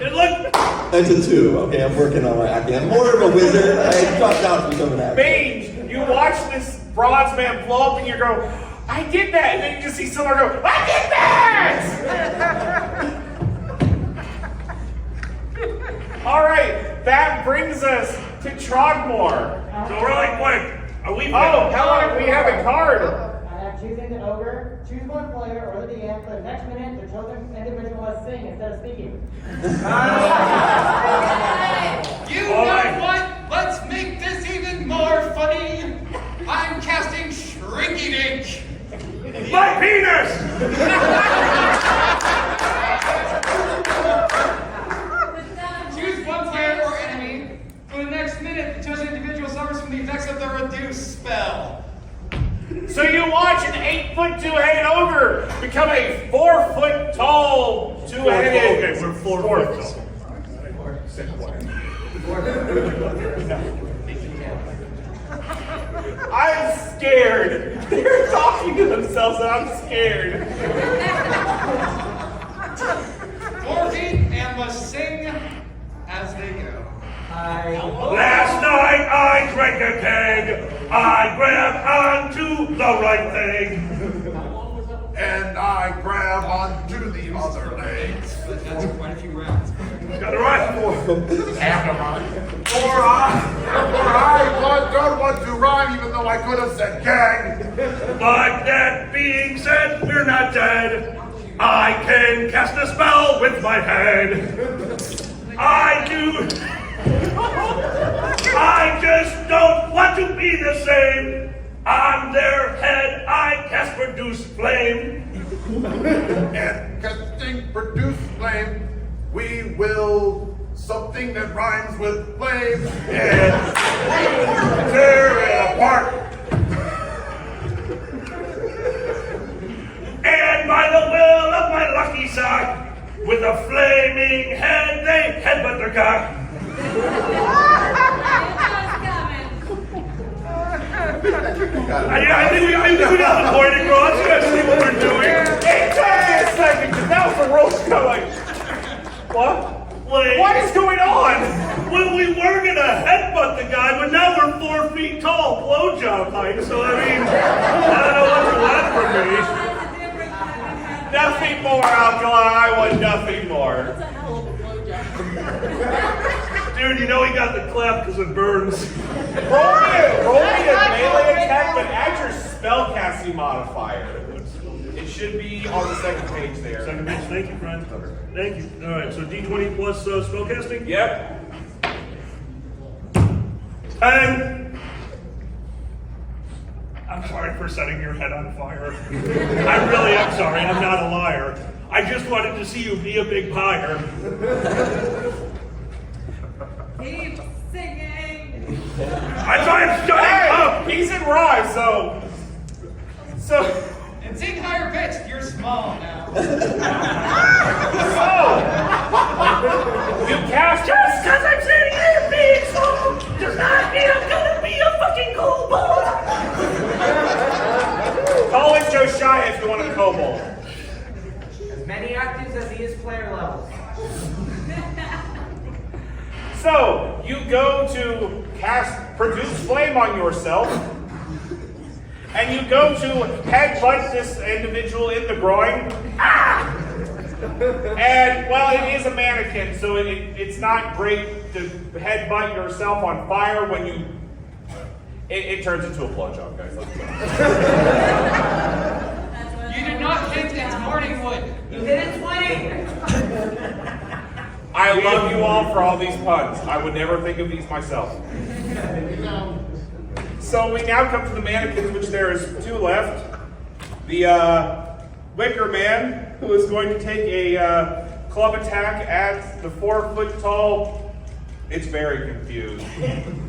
It looked. That's a 2. Okay, I'm working on my acting. I'm more of a wizard. I dropped out from becoming an actor. Mage, you watch this bronze man blow up and you go, I did that! And then you just see Silmar go, I did that! All right, that brings us to Trogmore. So really quick, are we? Oh, Helen, we have a card. I have choosing the ogre, choose one player or the DM for the next minute. The chosen individual must sing instead of speaking. You know what? Let's make this even more funny. I'm casting Shrinky Dink. My penis! Choose one player or enemy. For the next minute, the chosen individual suffers from the effects of the Reduce spell. So you watch an 8-foot two-headed ogre become a 4-foot tall two-headed. Okay, we're 4 foot tall. I'm scared. They're talking to themselves and I'm scared. Dorothy and must sing as they go. Last night I drank a keg. I grabbed onto the right leg. And I grab onto the other legs. That's quite a few rounds. Got it right. Or I don't want to rhyme even though I could have said gang. But that being said, we're not dead. I can cast a spell with my head. I just don't want to be the same. On their head, I cast produce flame. And casting produce flame, we will something that rhymes with flame and tear it apart. And by the will of my lucky sock, with a flaming head, they headbutt their cock. I think we got the point across. You guys see what we're doing. Hey, tell me a second, because now the roast going. What? What is going on? Well, we were gonna headbutt the guy, but now we're 4 feet tall, blowjob height. So I mean, I don't know what you want from me. Nothing more, Alkali. I want nothing more. That's a hell of a blowjob. Dude, you know he got the clap because it burns. Roll me a melee attack, but add your spellcasting modifier. It should be on the second page there. Second page, thank you, friend. Thank you. All right, so D20 plus spellcasting? Yep. 10. I'm sorry for setting your head on fire. I really am sorry. I'm not a liar. I just wanted to see you be a big pyre. Keep singing. That's why I'm shutting up. He's in rhyme, so. And sing higher pitched. You're small now. You cast Just because I'm sitting here being small does not mean I'm gonna be a fucking kobold. Call in Josiah if you want a kobold. As many actives as he is player levels. So, you go to cast Produce Flame on yourself, and you go to headbutt this individual in the groin. Ah! And, well, it is a mannequin, so it's not great to headbutt yourself on fire when you... It turns into a blowjob, guys. Let's go. You did not hit its morning wood. You hit it 20. I love you all for all these puns. I would never think of these myself. So we now come to the mannequins, which there is 2 left. The Wicker Man, who is going to take a club attack at the 4-foot-tall. It's very confused,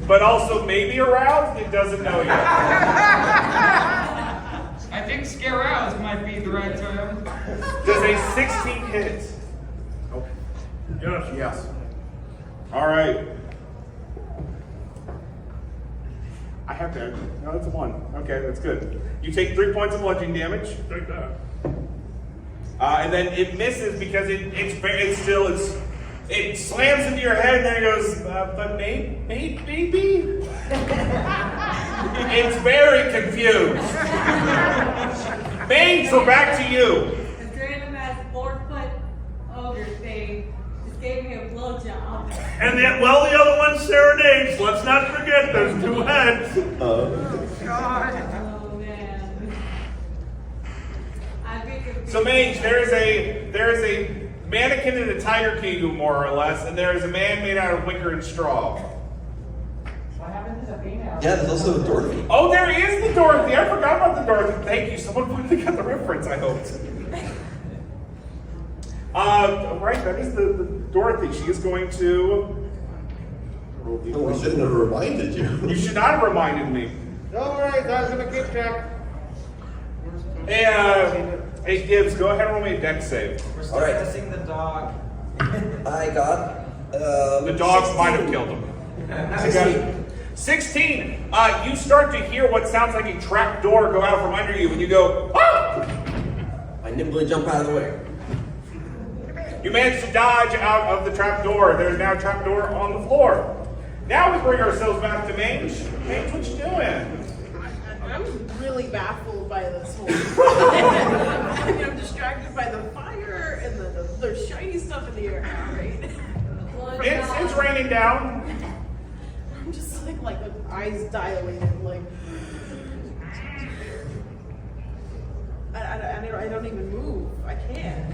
but also maybe aroused. It doesn't know yet. I think scare-roused might be the right term. Does a 16 hit? Yes. All right. I have to. No, that's a 1. Okay, that's good. You take 3 points of bludgeoning damage. Take that. And then it misses because it slams into your head and then it goes, but maybe? It's very confused. Mage, we're back to you. This random ass 4-foot ogre thing just gave me a blowjob. And the other one serenades. Let's not forget there's 2 heads. Oh man. I'd be confused. So Mage, there is a mannequin in a Tiger King, more or less, and there is a man made out of wicker and straw. What happened to the female? Yeah, there's also Dorothy. Oh, there is the Dorothy. I forgot about the Dorothy. Thank you. Someone finally got the reference, I hoped. Right, that is the Dorothy. She is going to... Oh, we shouldn't have reminded you. You should not have reminded me. Don't worry, I was gonna keep track. Hey, Gibbs, go ahead and roll me a dex save. We're still All right. missing the dog. I got The dogs might have killed him. 16. You start to hear what sounds like a trap door go out from under you, and you go, ah! I nimbly jump out of the way. You manage to dodge out of the trap door. There's now a trap door on the floor. Now we bring ourselves back to Mange. Mange, what you doing? I'm really baffled by this whole I mean, I'm distracted by the fire and the shiny stuff in the air now, right? It's raining down. I'm just like with eyes dilated, like I don't even move. I can't.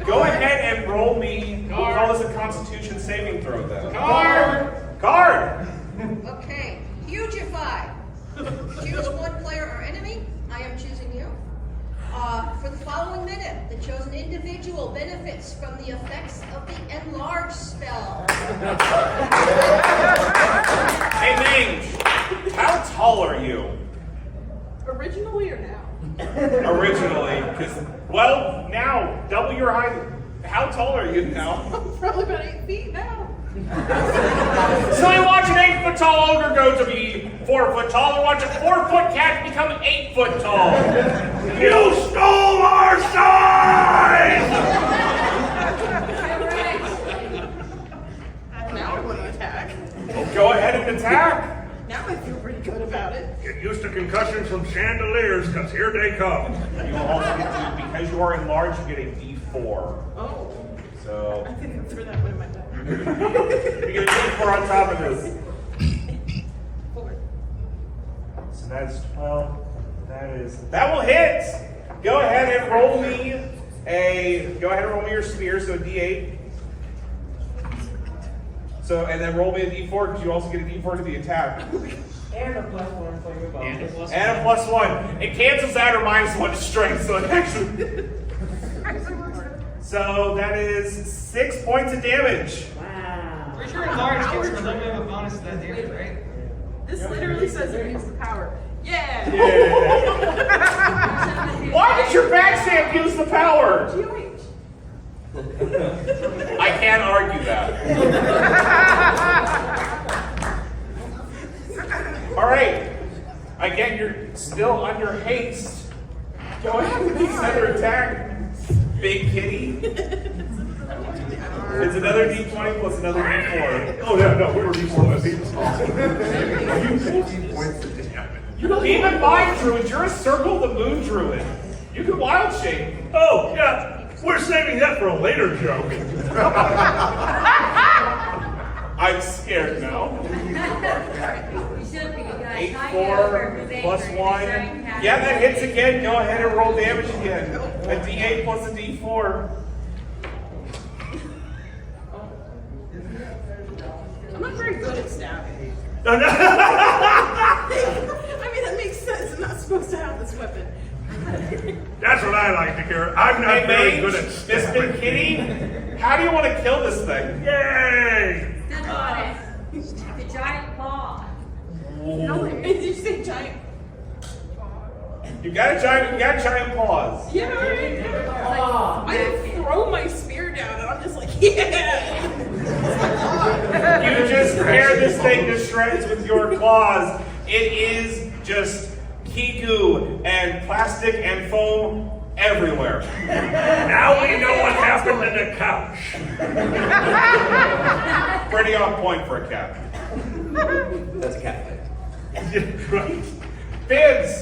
Go ahead and roll me. We'll call this a Constitution saving throw, then. Card! Okay, hugify. Choose one player or enemy. I am choosing you. For the following minute, the chosen individual benefits from the effects of the enlarge spell. Hey, Mange, how tall are you? Originally or now? Originally, because, well, now, double your height. How tall are you now? I'm probably about 8 feet now. So you watch an 8-foot tall ogre go to be 4 foot tall, and watch a 4-foot cat become 8 foot tall. You stole our sign! Now I want to attack. Go ahead and attack. Now I feel pretty good about it. Get used to concussions from chandeliers, because here they come. You will also get to, because you are enlarged, you get a D4. Oh. So I think I threw that one in my bag. you get a D4 on top of this. 4. So that's 12. That will hit. Go ahead and roll me your spear, so a D8. So, and then roll me a D4, because you also get a D4 to the attack. And a +1 for your bonus. And a +1. It cancels out or -1 to strength, so it actually. So that is 6 points of damage. Wow. Pretty sure enlarge gives a little bit of a bonus to that damage, right? This literally says it use the power. Yeah! Why did your backstamp use the power? GOH. I can't argue that. All right. Again, you're still under haste. Go ahead and make another attack, big kitty. It's another D20 plus another D4. Oh, yeah, no, we were D4. Even mind druids, you're a Circle of the Moon druid. You can wild shape. Oh, yeah. We're saving that for a later joke. I'm scared now. 8, 4, plus 1. Yeah, that hits again. Go ahead and roll damage again. A D8 plus a D4. I'm not very good at stabbing. No. I mean, that makes sense. I'm not supposed to have this weapon. That's what I like to hear. I'm not very Mange, good at Miss stabbing. Big Kitty, how do you want to kill this thing? Yay! The giant paw. Did you say giant? You got giant paws. Yeah, right. I throw my spear down and I'm just like, yeah! You just tear this thing to shreds with your claws. It is just kiku and plastic and foam everywhere. Now we know what happened to the couch. Pretty on point for a cat. That's a cat fight. Right. Dibs!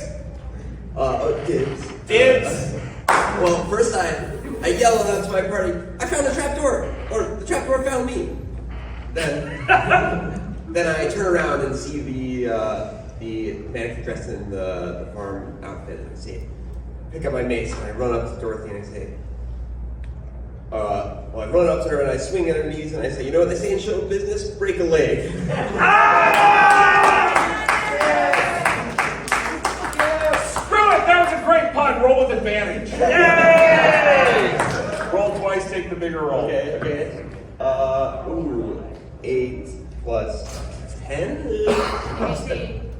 Dibs. Well, first I yell out to my party, I found a trapdoor! Or the trapdoor found me! Then I turn around and see the mannequin dressed in the farm outfit and say, pick up my mace, and I run up to Dorothy and I say, I run up to her and I swing at her knees and I say, you know what they say in show business? Break a leg. Screw it! That was a great pun. Roll with advantage. Yay! Roll twice, take the bigger roll. Okay. 8 plus 10?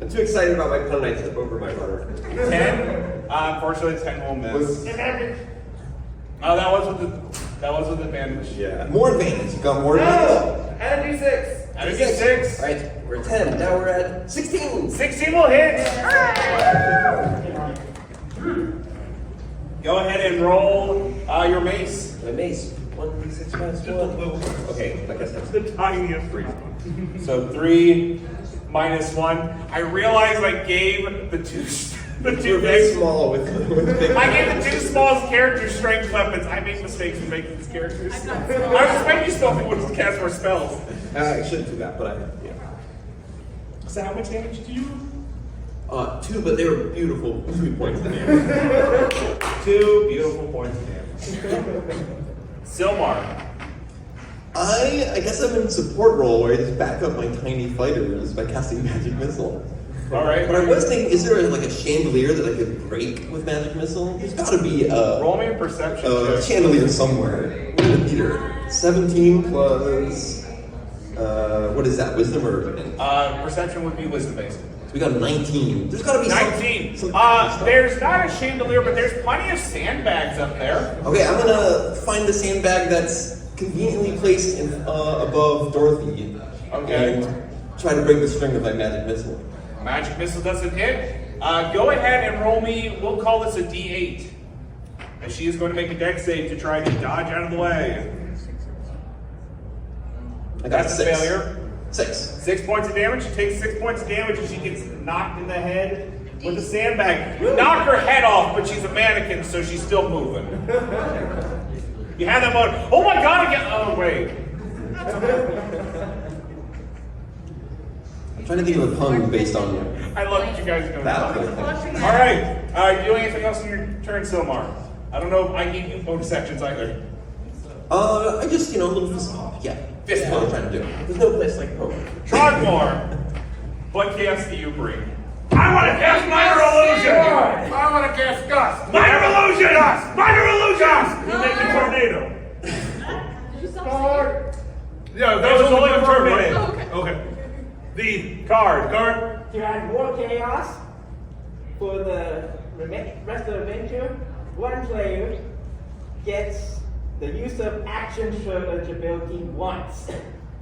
I'm too excited about my pun, I tip over my rudder. 10? Unfortunately, 10 will miss. Oh, that was with the That was with advantage. Yeah. More advantage. You got more advantage. Add a D6. Add a D6. All right, we're at 10. Now we're at 16. 16 will hit. Go ahead and roll your mace. My mace. 1d6 minus 1. Okay, I guess that's The tiniest three. So 3 minus 1. I realized I gave the two We're very big. small with big. I gave the two smallest character strength weapons. I make mistakes in making these characters. I was expecting you still would cast more spells. I shouldn't do that, but I yeah. So how much damage do you? 2, but they were beautiful 2 points of damage. 2 beautiful points of damage. Silmar. I guess I'm in support role where I just back up my tiny fighters by casting Magic Missile. All right. But I was thinking, is there like a chandelier that I could break with Magic Missile? There's got to be Roll me a perception a check. chandelier somewhere. Where's the meter? 17 plus. What is that? Wisdom or? Perception would be wisdom based. So we got 19. There's got to be 19. some There's not a chandelier, but there's plenty of sandbags up there. Okay, I'm gonna find the sandbag that's conveniently placed above Dorothy. Okay. And try to break the string with my Magic Missile. Magic missile doesn't hit. Go ahead and roll me. We'll call this a D8. And she is going to make a dex save to try to dodge out of the way. I got That's a 6. failure. 6. 6 points of damage. She takes 6 points of damage and she gets knocked in the head with a sandbag. You knock her head off, but she's a mannequin, so she's still moving. You have that moment. Oh my god, again. Oh, wait. I'm trying to think of a pun based on I love that you guys are doing that. that. Alright. You doing anything else in your turn, Silmar? I don't know if I gave you bonus sections either. I just, a little fist bump. Yeah. Fist bump. I'm trying to do. There's no place like home. Trogmore, what chaos do you bring? I want to cast Minor Illusion! I want to cast Gust. Minor Illusion! Minor Illusion! You make a tornado. Yeah, that was only a turn, right? Okay. The Card. To add more chaos for the rest of the adventure, one player gets the use of action surge ability once.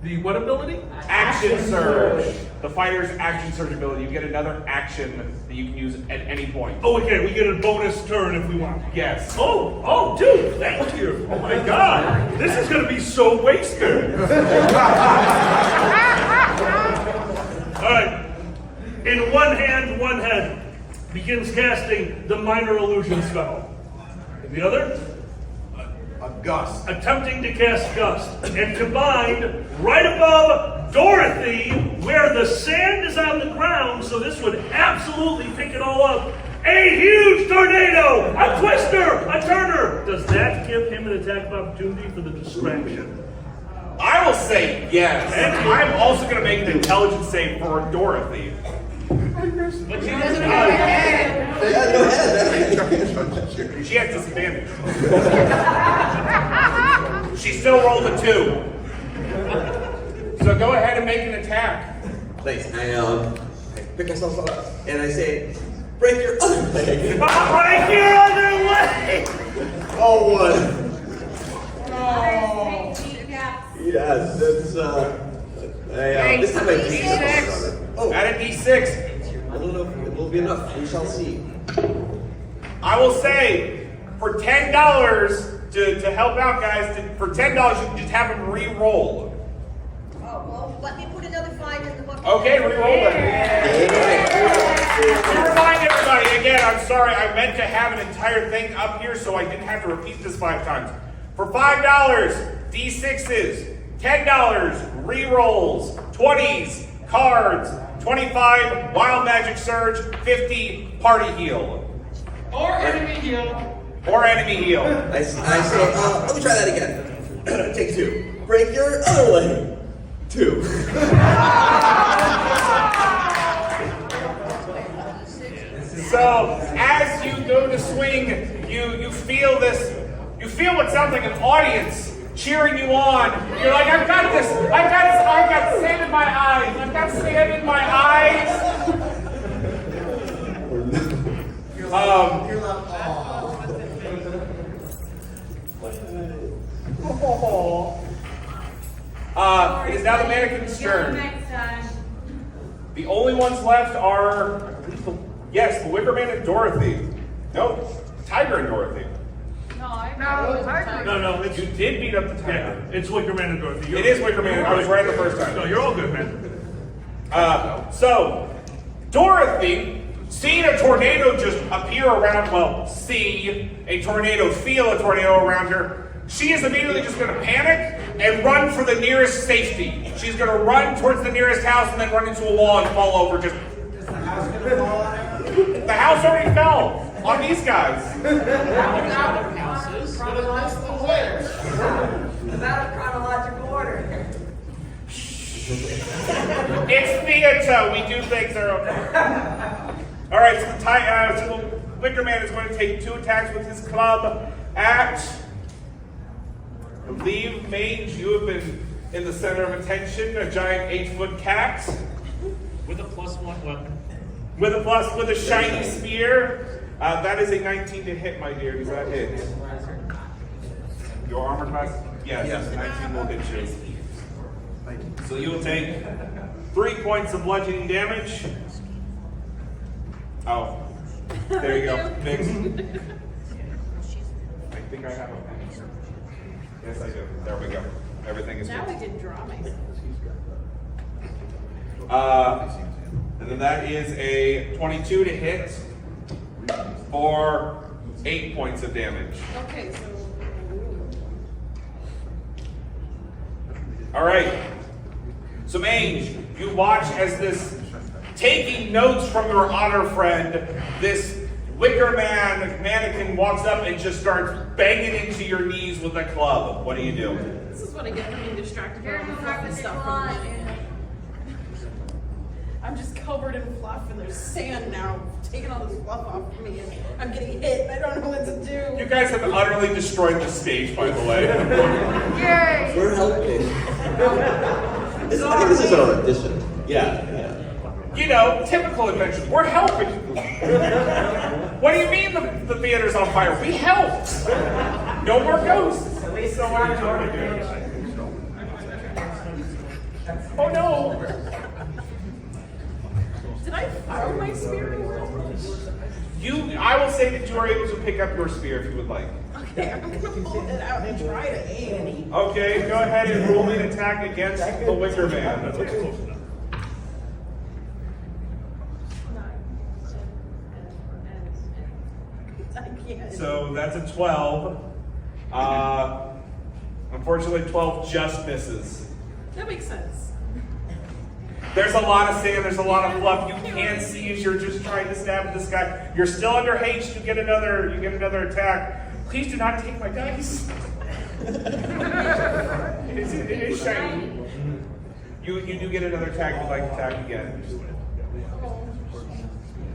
The what ability? Action surge. The fighter's action surge ability. You get another action that you can use at any point. Oh, okay, we get a bonus turn if we want. Yes. Oh, dude, thank you. Oh my god, this is gonna be so wasted. All right, in one hand, one head, begins casting the Minor Illusion spell. In the other, A gust. attempting to cast Gust, and combined right above Dorothy, where the sand is on the ground, so this would absolutely pick it all up. A huge tornado, a twister, a turner. Does that give him an attack of opportunity for the distraction? I will say yes. And I'm also going to make an intelligence save for Dorothy. But she doesn't have a head. Yeah, no head. She has disadvantage. She still rolled a 2. So go ahead and make an attack. Nice. I pick myself up and I say, break your other leg. Break your other leg! Oh, one. Oh. Yes, that's this time I D6. Oh, Add a D6. I don't know if it will be enough. We shall see. I will say, for $10 to help out, guys, for $10 you can just have them re-roll. Oh, well, let me put another 5 in the bucket. Okay, re-roll it. To remind everybody, again, I'm sorry, I meant to have an entire thing up here so I didn't have to repeat this 5 times. For $5, D6s, $10, re-rolls, 20s, cards, 25, wild magic surge, 50, party heal. Or enemy heal. Or enemy heal. I say, let me try that again. Take 2. Break your other leg. 2. So as you go to swing, you feel this. You feel what sounds like an audience cheering you on. You're like, I've got this. I've got sand in my eyes. I've got sand in my eyes. It is now the mannequin's turn. Next time. The only ones left are, the Wicker Man and Dorothy. No, Tiger and Dorothy. No, I No, it's, You did beat up the Tiger. yeah, it's Wickerman and Dorothy. It is Wicker Man. I was right the first time. No, you're all good, man. So, Dorothy, seeing a tornado just appear around, see a tornado, feel a tornado around her, she is immediately just going to panic and run for the nearest safety. She's going to run towards the nearest house and then run into a wall and fall over. Is the house going to fall on her? The house already fell on these guys. Houses. Chronological order. Not a chronological order. It's theater. We do things our own. All right, so the Wicker Man is going to take 2 attacks with his club at, I believe, Mange, you have been in the center of attention, a giant 8-foot cat. With a +1 weapon. With a shiny spear. That is a 19 to hit, my dear. Does that hit? Your armor class? Yes, 19 will hit you. So you will take 3 points of bludgeoning damage. Oh, there you go. Mix. I think I have a mix. Yes, I do. There we go. Everything is Now good. we can draw myself. And then that is a 22 to hit for 8 points of damage. Okay, so. All right. So Mange, you watch as this, taking notes from your otter friend, this Wicker Man mannequin walks up and just starts banging into your knees with a club. What do you do? This is what I get for being distracted by all the fluff and stuff from the minute. I'm just covered in fluff and there's sand now taking all this fluff off of me and I'm getting hit. I don't know what to do. You guys have utterly destroyed the stage, by the way. Yay! We're helping. I think this is our audition. Yeah. You know, typical adventures. We're helping. What do you mean the theater's on fire? We helped. No more ghosts. At least so I'm Oh no. Did I throw my spear? I will say that you are able to pick up your spear if you would like. Okay, I'm gonna pull it out and try to aim. Okay, go ahead and roll me an attack against the Wicker Man. So that's a 12. Unfortunately, 12 just misses. That makes sense. There's a lot of sand, there's a lot of fluff. You can't see as you're just trying to stab at this guy. You're still under haste, you get another attack. Please do not take my dice. It is shiny. You do get another attack if you'd like to attack again.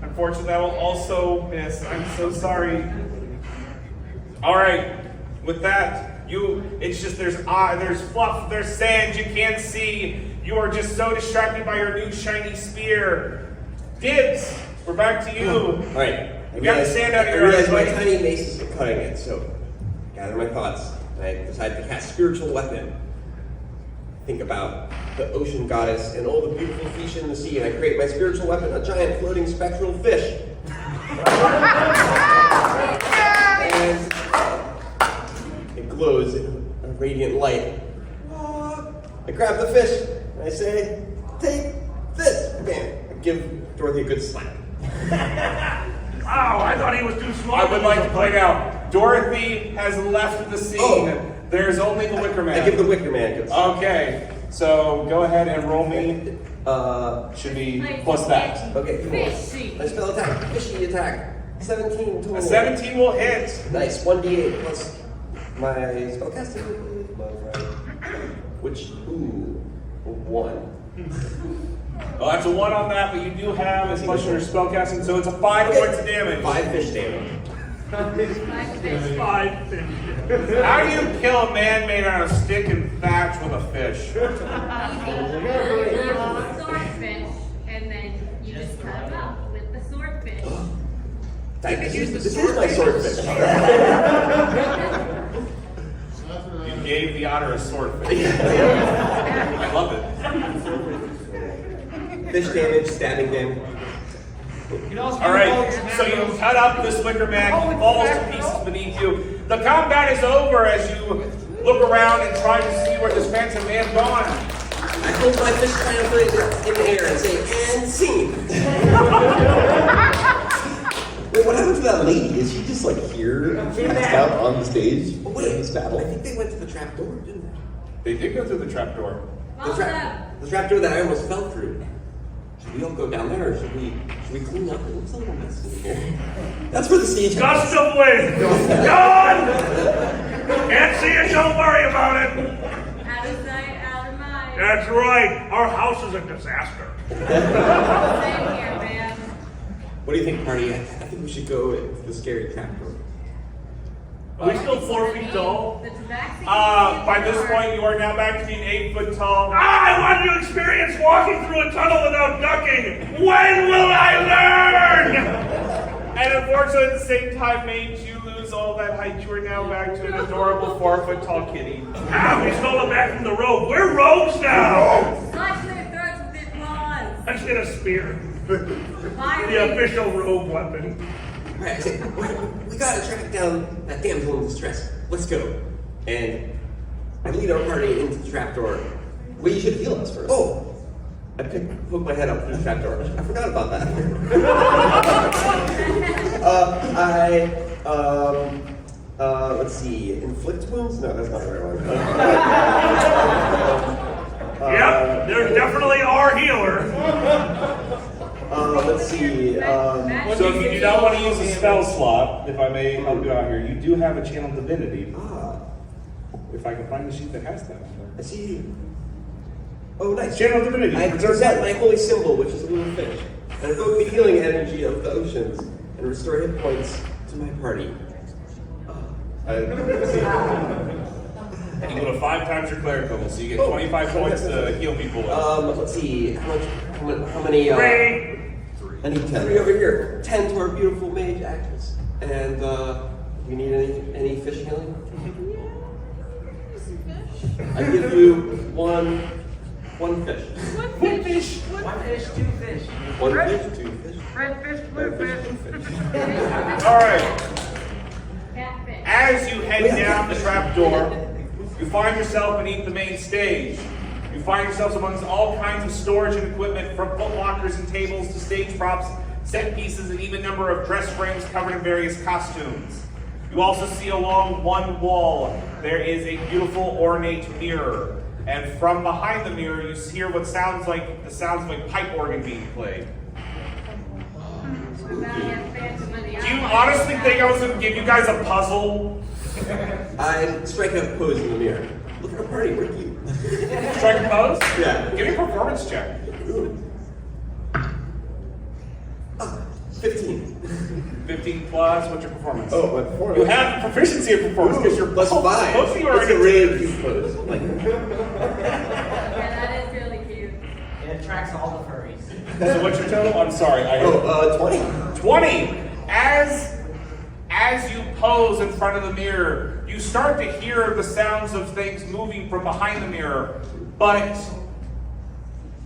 Unfortunately, that will also miss. I'm so sorry. Alright, with that, it's just there's fluff, there's sand, you can't see. You are just so distracted by your new shiny spear. Dibs, we're back to you. Alright. You got the sand out of your I realize eyes, my right? tiny mace isn't cutting it, so gather my thoughts. I decide to cast spiritual weapon. Think about the ocean goddess and all the beautiful fish in the sea, and I create my spiritual weapon, a giant floating spectral fish. And it glows in a radiant light. I grab the fish and I say, "Take this!" Bam! I give Dorothy a good slap. Wow, I thought he was too small. I would like to point out, Dorothy has left the scene. Oh. There's only the Wicker Man. I give the Wicker Man a good slap. Okay, so go ahead and roll me. Should be plus that. Okay, cool. Fishy. My spell attack, fishy attack. 17 total. A 17 will hit. Nice, 1d8 plus my spellcasting modifier, which, 1. Well, that's a 1 on that, but you do have as much as your spellcasting, so it's a 5 points of damage. 5 fish damage. 5 fish. How do you kill a man made out of stick and thatch with a fish? Swordfish, and then you just cut them out with the swordfish. This is my swordfish. You gave the otter a swordfish. I love it. Fish damage, stabbing damage. All right, so you cut up this wicker man, he falls to pieces beneath you. The combat is over as you look around and try to see where this phantom man's gone. I hold my fish triumphantly in the air and say, and scene. Wait, what happened to that lady? Is she just like here, passed out on the stage during this battle? I think they went to the trap door, didn't they? They did go through the trap door. The trap door that I almost fell through. Should we all go down there, or should we clean up? It looks a little messy in here. That's for the stage. Gust of wind! Gone! Can't see it, don't worry about it. Out of sight, out of mind. That's right. Our house is a disaster. Same here, man. What do you think, party? I think we should go into the scary trap door. Are we still 4 feet tall? The tabaxi. By this point, you are now back to being 8 foot tall. I want to experience walking through a tunnel without ducking. When will I learn? And unfortunately, at the same time, made you lose all that height. You are now back to an adorable 4 foot tall kitty. Ah, we stole it back from the rogue. We're rogues now. Slash their throats with their claws. Let's get a spear. Finally. The official rogue weapon. All right, I say, we gotta track down that damsel in distress. Let's go. And I lead our party into the trapdoor. Wait, you should heal us first. Oh! I poke my head up through the trapdoor. I forgot about that. Let's see. Inflict wounds? No, that's not the right one. Yep, there definitely are healers. Let's see. So if you do not want to use a spell slot, if I may help you out here, you do have a channel divinity. If I can find the sheet that has that. I see. Oh, nice. Channel divinity. I present my holy symbol, which is a little fish, and evoke the healing energy of the oceans and restore hit points to my party. And you go to 5 times your cleric level, so you get 25 points to heal people with. Let's see. How many? 3. I need 10. 3 over here. 10 to our beautiful mage actress. And do you need any fish healing? I give you one fish. One fish, 2 fish. One fish, 2 fish. Red fish, blue fish. All right. Catfish. As you head down the trap door, you find yourself beneath the main stage. You find yourselves amongst all kinds of storage and equipment, from foot lockers and tables to stage props, set pieces, and even a number of dress frames covered in various costumes. You also see along one wall there is a beautiful ornate mirror, and from behind the mirror you hear what sounds like the sounds of a pipe organ being played. Do Do you honestly think I was going to give you guys a puzzle? I strike a pose in the mirror. Look at our party, we're cute. Strike a pose? Yeah. Give me a performance check. 15. 15 plus, what's your performance? Oh, my performance. You have proficiency in performance because you're plus 5. Most of you are It's a really cute pose. Like, Yeah, that is really cute. It attracts all the furries. so what's your total? I'm sorry. 20. 20. As you pose in front of the mirror, you start to hear the sounds of things moving from behind the mirror, but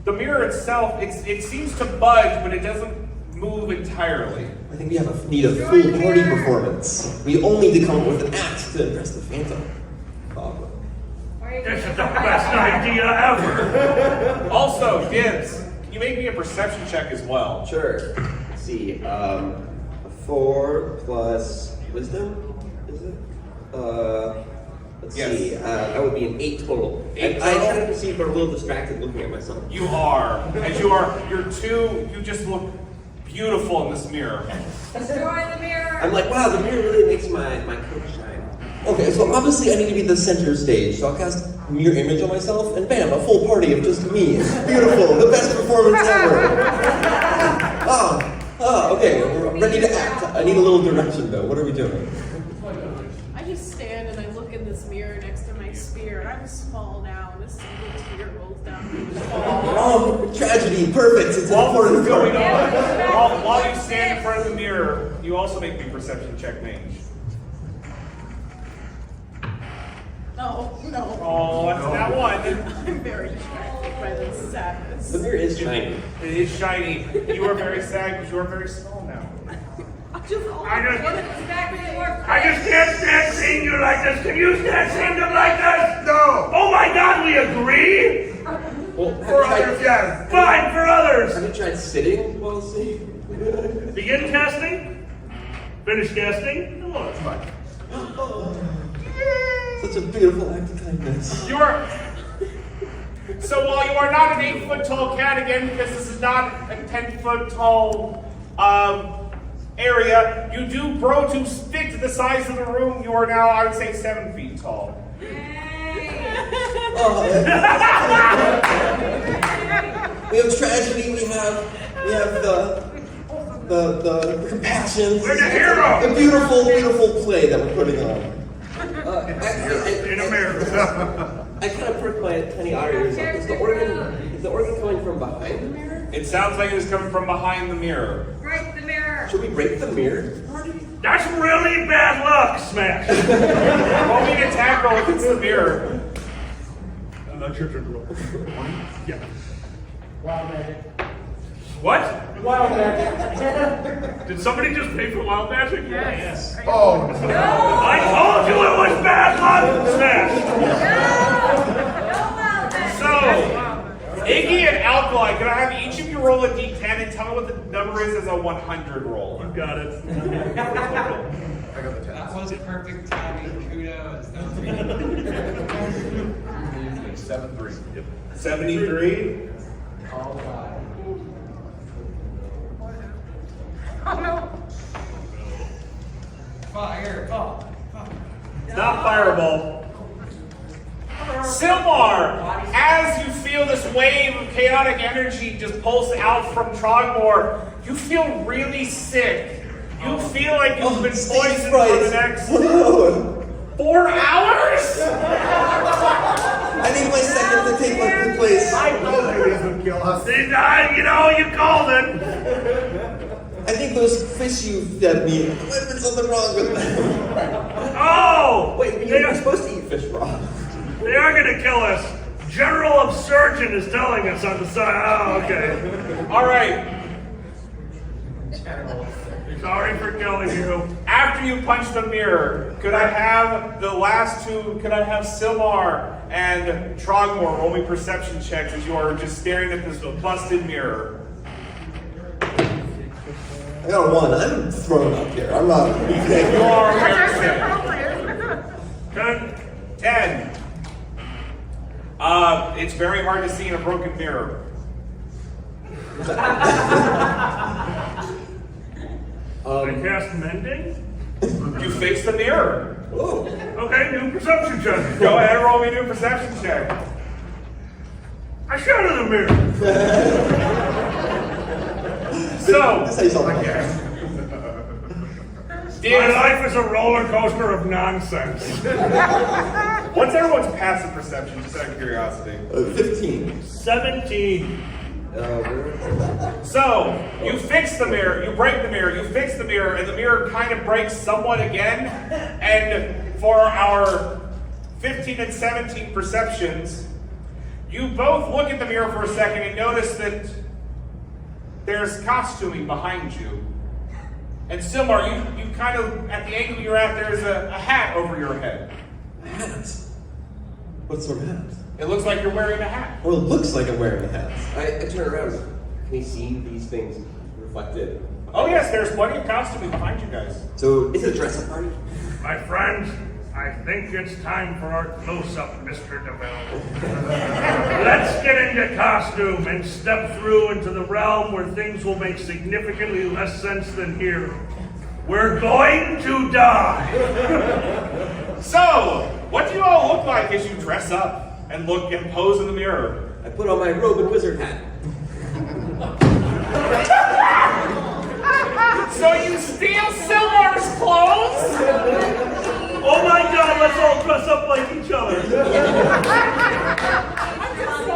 the mirror itself, it seems to budge, but it doesn't move entirely. I think we need a full party performance. We all need to come up with an act to impress the Phantom. Probably. This is the best idea ever. Also, Dibs, can you make me a perception check as well? Sure. Let's see. 4 plus wisdom, is it? Let's Yes. see. That would be an 8 total. 8 I total? try to perceive, but I'm a little distracted looking at myself. You are. You just look beautiful in this mirror. Destroy the mirror. I'm like, wow, the mirror really makes my coat shine. Okay, so obviously I need to be the center stage, so I'll cast mirror image on myself, and bam, a full party of just me. It's beautiful, the best performance ever. Okay, we're ready to act. I need a little direction though. What are we doing? I just stand and I look in this mirror next to my spear, and I just fall down. This single tear rolls down. Oh, tragedy, perfect. It's an important Going part. on. While you stand in front of the mirror, you also make me a perception check, mage. No, no. Oh, that's that one. I'm very distracted by this sadness. The mirror is shiny. It is shiny. You are very sad because you are very small now. I just can't stand seeing you like this. Can you stand seeing them like this? No. Oh my God, we agree. Well, For others, yes. Fine, for others. Have you tried sitting while seeing? Begin casting. Finish casting. Hello, it's fine. Such a beautiful act of kindness. You are. So while you are not an 8-foot tall cat again, because this is not a 10-foot tall area, you do grow to fit to the size of the room. You are now, I would say, 7 feet tall. We have tragedy. We have the compassion. We're the hero. The beautiful play that we're putting on. In America. I kind of pricked my tiny otter ears up. Is the organ coming from behind the mirror? It sounds like it was coming from behind the mirror. Break the mirror. Should we break the mirror? That's really bad luck, Smash. Roll me an attack roll if it's the mirror. That's your turn to roll. Yeah. Wild magic. What? Wild magic. Did somebody just pay for wild magic? Yes. Oh, I told you it was bad luck, Smash. So, Iggy and Alkali, can I have each of you roll a d10 and tell me what the number is as a 100 roll? You got it. I got the That 10. was perfect timing. Kudos. That was really 7-3. Yep. 73. Oh, God. Oh no. fire. Oh, fuck. Not fireball. Silmar, as you feel this wave of chaotic energy just pulse out from Trogmore, you feel really sick. You feel like you've been poisoned for the next 4 hours? I need my second to take my place. I told you he would kill us. You know, you called it. I think those fish you fed me, there might have been something wrong with them. Oh! Wait, you're supposed to eat fish raw. They are going to kill us. General of Surgeon is telling us on the side. Oh, okay. All right. Sorry for killing you. After you punch the mirror, could I have the last two? Could I have Silmar and Trogmore roll me perception checks as you are just staring at this busted mirror? I got a 1. I'm thrown up here. I'm not. You are 10. It's very hard to see in a broken mirror. I cast Mending? You fix the mirror. Oh. Okay, new perception check. Go ahead and roll me a new perception check. I shot in the mirror. So, This is all I my life is a roller coaster of nonsense. what's everyone's passive perception, just out of curiosity? 15. 17. So, you fix the mirror, you break the mirror, you fix the mirror, and the mirror kind of breaks somewhat again. And for our 15 and 17 perceptions, you both look at the mirror for a second and notice that there's costuming behind you. And Silmar, you kind of, at the angle you're at, there's a hat over your head. A hat? What sort of hat? It looks like you're wearing a hat. Well, it looks like I'm wearing a hat. I turn around. Can we see these things reflected? Oh yes, there's plenty of costuming behind you guys. So, is it a dress-up party? My friend, I think it's time for our close-up, Mr. DeVille. Let's get into costume and step through into the realm where things will make significantly less sense than here. We're going to die. So, what do you all look like as you dress up and look and pose in the mirror? I put on my robe and wizard hat. So you steal Silmar's clothes? Oh my God, let's all dress up like each other.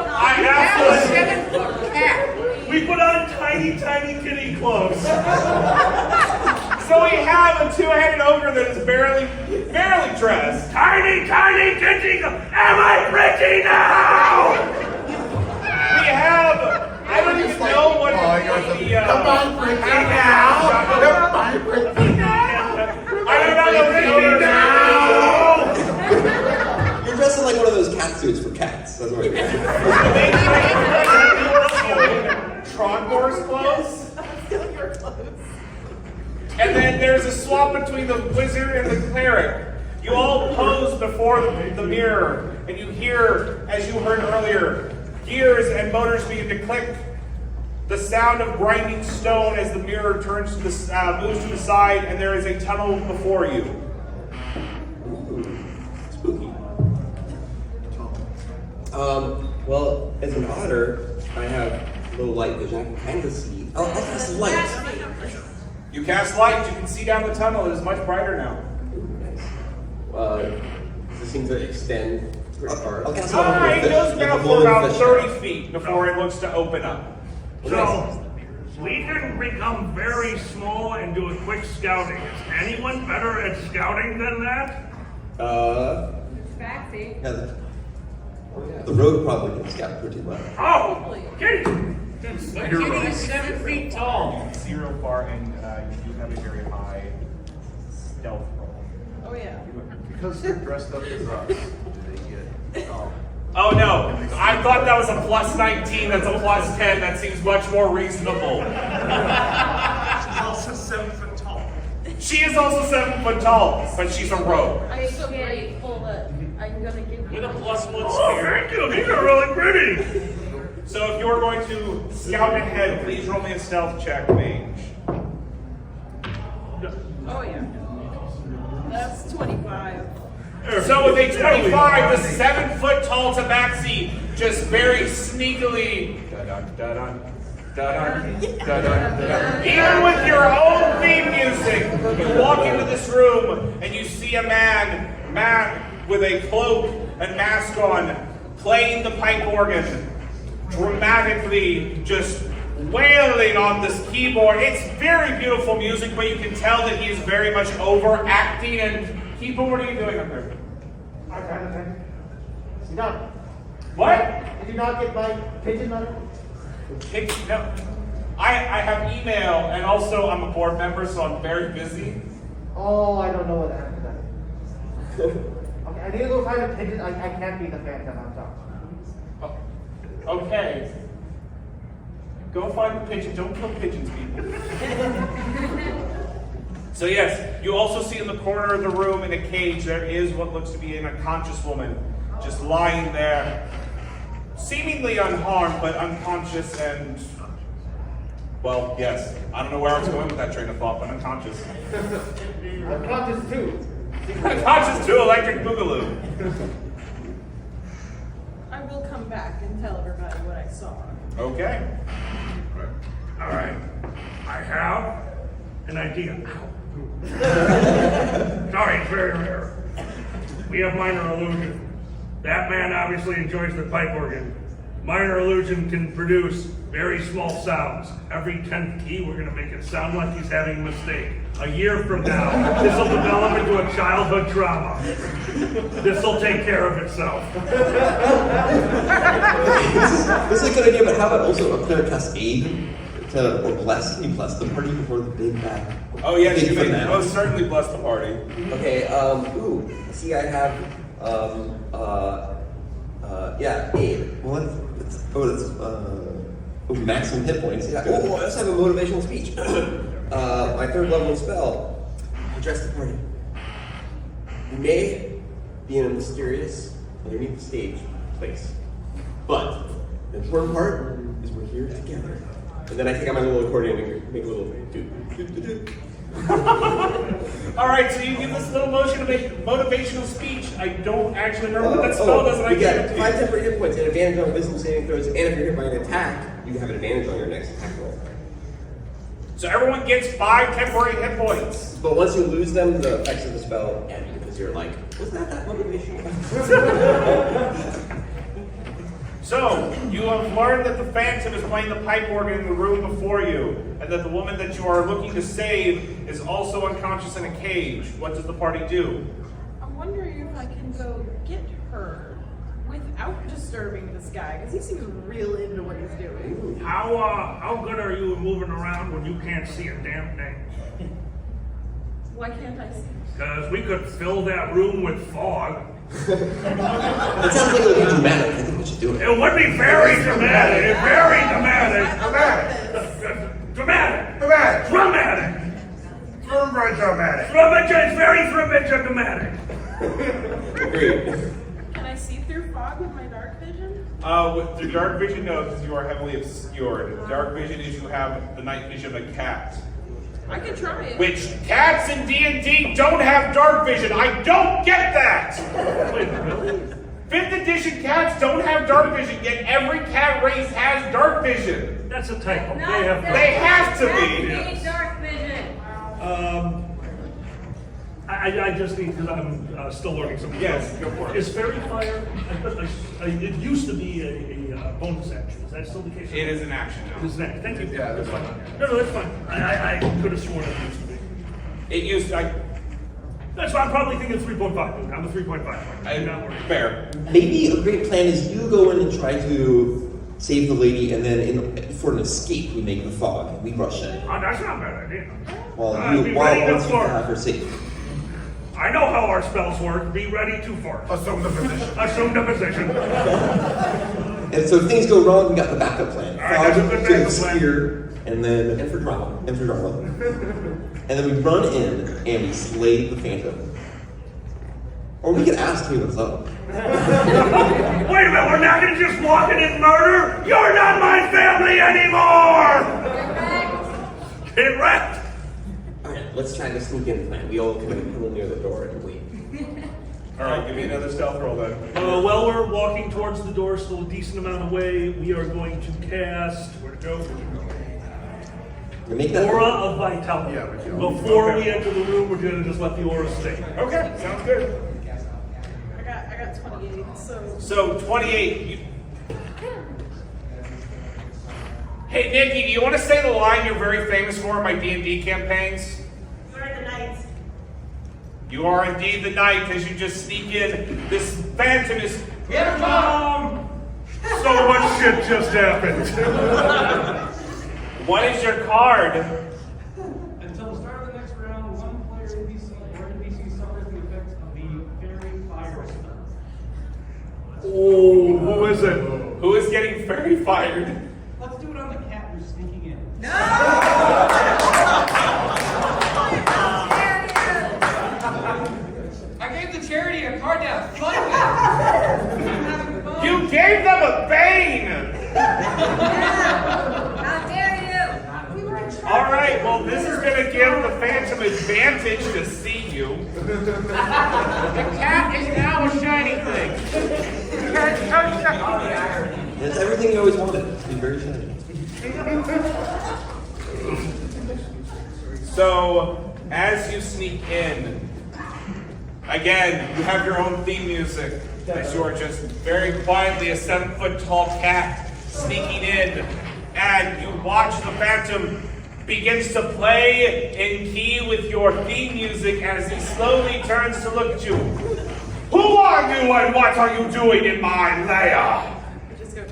I have to. We put on tiny, tiny kitty clothes. So we have a two-headed ogre that is barely dressed. Tiny, tiny kitty like one of those cat suits for cats. That's what it is. Trogdor's clothes. And then there's a swap between the wizard and the cleric. You all pose before the mirror, and you hear, as you heard earlier, gears and motors begin to click. The sound of grinding stone as the mirror turns to moves to the side, and there is a tunnel before you. Ooh, spooky. Well, as an otter, I have a little light vision. I can kind of see. I'll cast light. You cast light. You can see down the tunnel. It is much brighter now. Does it seem to extend pretty far? It goes down for about 30 feet before it looks to open up. So, we can become very small and do a quick scouting. Is anyone better at scouting than that? Backsy. Yeah, the road probably can scout pretty well. Oh, Kitty! But Kitty is 7 feet tall. 0 bar, and you do have a very high stealth roll. Oh yeah. Because they're dressed up as us, do they get? Oh no, I thought that was a plus 19, that's a plus 10, that seems much more reasonable. She's also 7 foot tall. She is also 7 foot tall, but she's a rogue. I am so grateful that I'm gonna give you With a +1 Oh, spirit. thank you. These are really pretty. So if you're going to scout ahead, please roll me a stealth check, mage. Oh yeah. That's 25. So with a 25, the 7 foot tall Tabaxi just very sneakily, even with your own theme music, you walk into this room and you see a man with a cloak and mask on, playing the pipe organ, dramatically just wailing on this keyboard. It's very beautiful music, but you can tell that he is very much overacting. And Keeper, what are you doing up there? I'm trying to think. Stop. What? Did you not get my pigeon letter? No. I have email, and also I'm a board member, so I'm very busy. Oh, I don't know what happened to that. Okay, I need to go find a pigeon. I can't be the phantom, I'm sorry. Okay. Go find the pigeon. Don't kill pigeons, people. So yes, you also see in the corner of the room in a cage, there is what looks to be an unconscious woman just lying there, seemingly unharmed, but unconscious and, well, yes. I don't know where I was going with that train of thought, but unconscious. Unconscious too. Unconscious too, electric boogaloo. I will come back and tell everybody what I saw. Okay. All right. I have an idea. Sorry, it's very rare. We have minor illusion. That man obviously enjoys the pipe organ. Minor illusion can produce very small sounds. Every 10th key, we're going to make it sound like he's having a mistake. A year from now, this will develop into a childhood trauma. This will take care of itself. This is a good idea, but how about also a cleric cast aid or bless? Can you bless the party before the big bad? Oh yes, big you may finale? most certainly bless the party. Okay, see, I have, aid. Well, maximum hit points. Yeah, I also have a motivational speech. My 3rd level spell, address the party. You may be in a mysterious, underneath the stage place, but the important part is we're here together. And then I take out my little accordion and make a little do. All right, so you give this little motion to make motivational speech. I don't actually remember what that spell does, and I you give it get to 5 you. temporary hit points and advantage on wisdom saving throws, and if you're hit by an attack, you have an advantage on your next attack roll. So everyone gets 5 temporary hit points. But once you lose them, the effects of the spell end because you're like, was that motivation? So, you have learned that the Phantom is playing the pipe organ in the room before you, and that the woman that you are looking to save is also unconscious in a cage. What does the party do? I'm wondering if I can go get her without disturbing this guy, because he seems real into what he's doing. How good are you at moving around when you can't see a damn thing? Why can't I see? Because we could fill that room with fog That sounds like it would be dramatic. I think we should do it. It would be very dramatic. Very dramatic. Dramatic. Dramatic. It's very dramatic. Agreed. Can I see through fog with my dark vision? With the dark vision, no, because you are heavily obscured. Dark vision is you have the night vision of a cat. I can try it. Which cats in D&D don't have dark vision. I don't get that. Wait, really? 5th edition cats don't have dark vision, yet every cat race has dark vision. That's a typo. No, They have to be. That's dark vision. I just need, because I'm still learning something. Yes, go for it. Is fairy fire, it used to be a bonus action. Is that still the case? It is an action now. It is an action. Thank you. Yeah, that's fine. No, that's fine. I could have sworn it used to be. It used, That's fine. I'm probably thinking 3.5. I'm a 3.5. fair. Maybe a great plan is you go in and try to save the lady, and then for an escape, we make the fog. We rush in. Oh, that's not a bad idea. While Be ready to once you fart. have her safe. I know how our spells work. Be ready to fart. Assume the position. Assume the position. And so if things go wrong, we got the backup plan. All right, that's a good to backup plan. obscure, and for drama. And then we run in and we slay the Phantom. Or we could ask me what's up. Wait a minute, we're not going to just walk in and murder? You're not my family anymore! Get wrecked! Alright, let's try the sneak in plan. We all come in near the door and wait. Alright, give me another stealth roll then. While we're walking towards the door, still a decent amount away, we are going to cast. Where to go? You make that Aura of Vitality. Yeah, but you- Before we enter the room, we're going to just let the aura stay. Okay, sounds good. I got 28, So 28. Hey Nikki, do you want to say the line you're very famous for in my D&D campaigns? You're the knight. You are indeed the knight as you just sneak in. This Phantom is. So much shit just happened. What is your card? Until the start of the next round, one player NPC or NPC suffers the effects of the fairy fire spell. Oh, who is it? Who is getting fairy fired? Let's do it on the cat who's sneaking in. I gave the charity a card to have fun with. You gave them a bane! How dare you? Alright, well this is gonna give the Phantom advantage to see you. The cat is now a shiny thing. It's everything you always wanted. To be very shiny. So, as you sneak in, again, you have your own theme music. As you are just very quietly a 7-foot tall cat sneaking in, and you watch the Phantom begins to play in key with your theme music as he slowly turns to look at you. Who are you and what are you doing in my lair? Just go.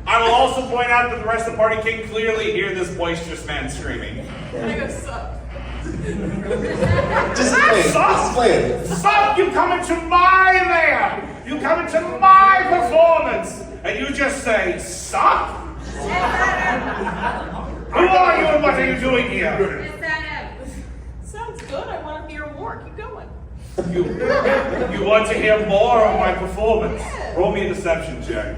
I will also point out that the rest of the party can clearly hear this boisterous man screaming. I go sup. Just explain. Stop! You come into my lair! You come into my performance! And you just say, sup? Who are you and what are you doing here? Sounds good. I want to hear more. Keep going. You want to hear more of my performance? Roll me a deception check.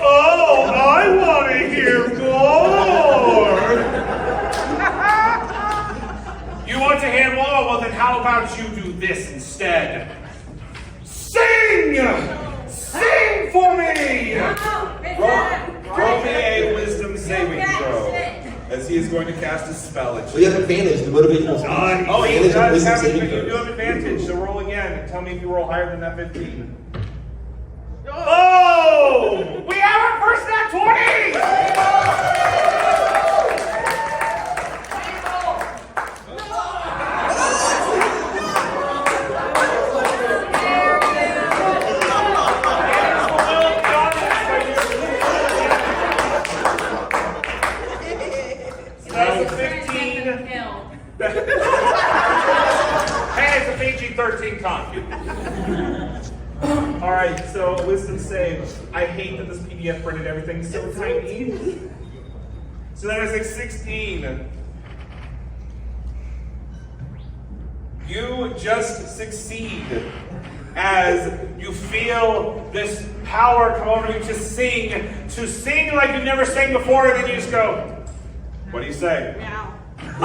Oh, I want to hear more! You want to hear more? Well, then how about you do this instead? Sing! Sing for me! Roll me a wisdom saving throw. As he is going to cast a spell at you. We have advantage. The motivational speech. Oh, he Advantage on does wisdom have, saving you do throws. have advantage, so roll again and tell me if you roll higher than that 15. Oh! We have our first nat 20! Hey, it's a PG-13 content. All right, so wisdom save. I hate that this PDF printed everything so tiny. So that is a 16. You just succeed as you feel this power come over you to sing like you've never sang before, and then you just go, what do you say? Meow. I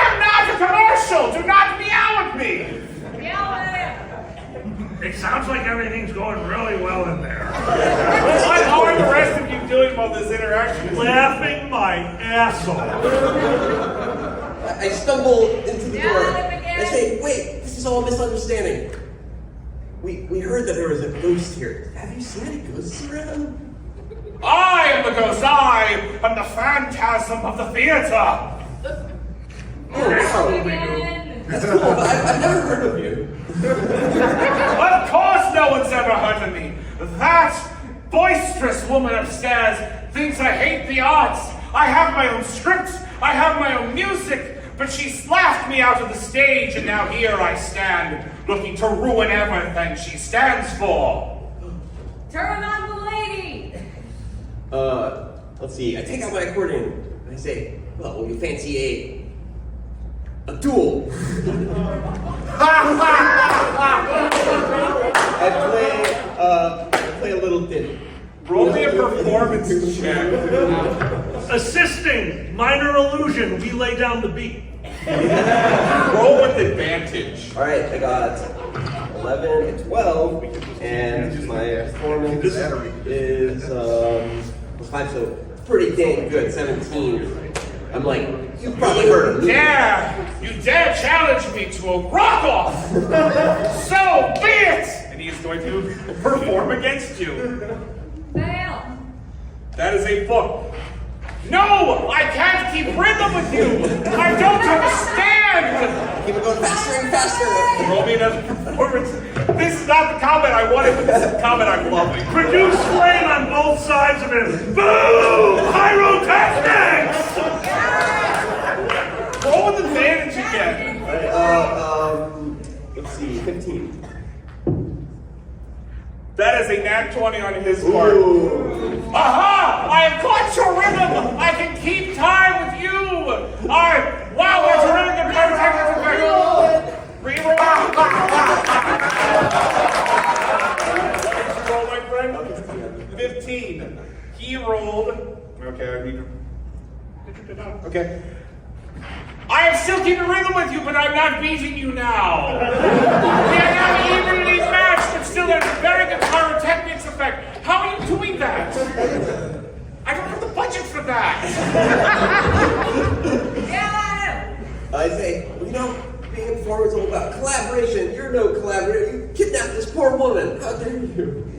am not a commercial! Do not meow at me! It sounds like everything's going really well in there. What are the rest of you doing while this interaction is Laughing my ass off. I stumble into the door. I say, wait, this is all a misunderstanding. We heard that there was a ghost here. Have you seen any ghosts around? I am the ghost. I am the phantasm of the theater. Oh, wow. That's cool, but I've never heard of you. Of course no one's ever heard of me. That boisterous woman upstairs thinks I hate the arts. I have my own scripts. I have my own music. But she laughed me out of the stage, and now here I stand, looking to ruin everything she stands for. Turn on the lady! Let's see. I take out my accordion and I say, well, will you fancy a duel? I play a little ditty. Roll me a performance check. Assisting, minor illusion, we lay down the beat. Roll with advantage. All right, I got 11 and 12, and my performance is was 5, so pretty dang good. 17. I'm like, you probably heard of me. You dare challenge me to a rock-off? So be it! And he is going to perform against you. Fail! That is a book. No! I can't keep rhythm with you! I don't understand! Keep it going faster and faster. Roll me another performance. This is not the comment I wanted, but this is the comment I'm loving. Produce flame on both sides of him. Boom! Pyrotechnics! Roll with advantage again. Let's see, 15. That is a nat 20 on his part. Aha! I have caught your rhythm! I can keep time with you! Wow, that's a really good pyrotechnics effect! Reroll! Roll, my friend. 15. He rolled. Okay, I need to. Okay. I am still keeping rhythm with you, but I'm not beating you now. We are now evenly matched, but still there's a very good pyrotechnics effect. How are you doing that? I don't have the budget for that. I say, well, you know, being a performer is all about collaboration. You're no collaborator. You kidnapped this poor woman. How dare you?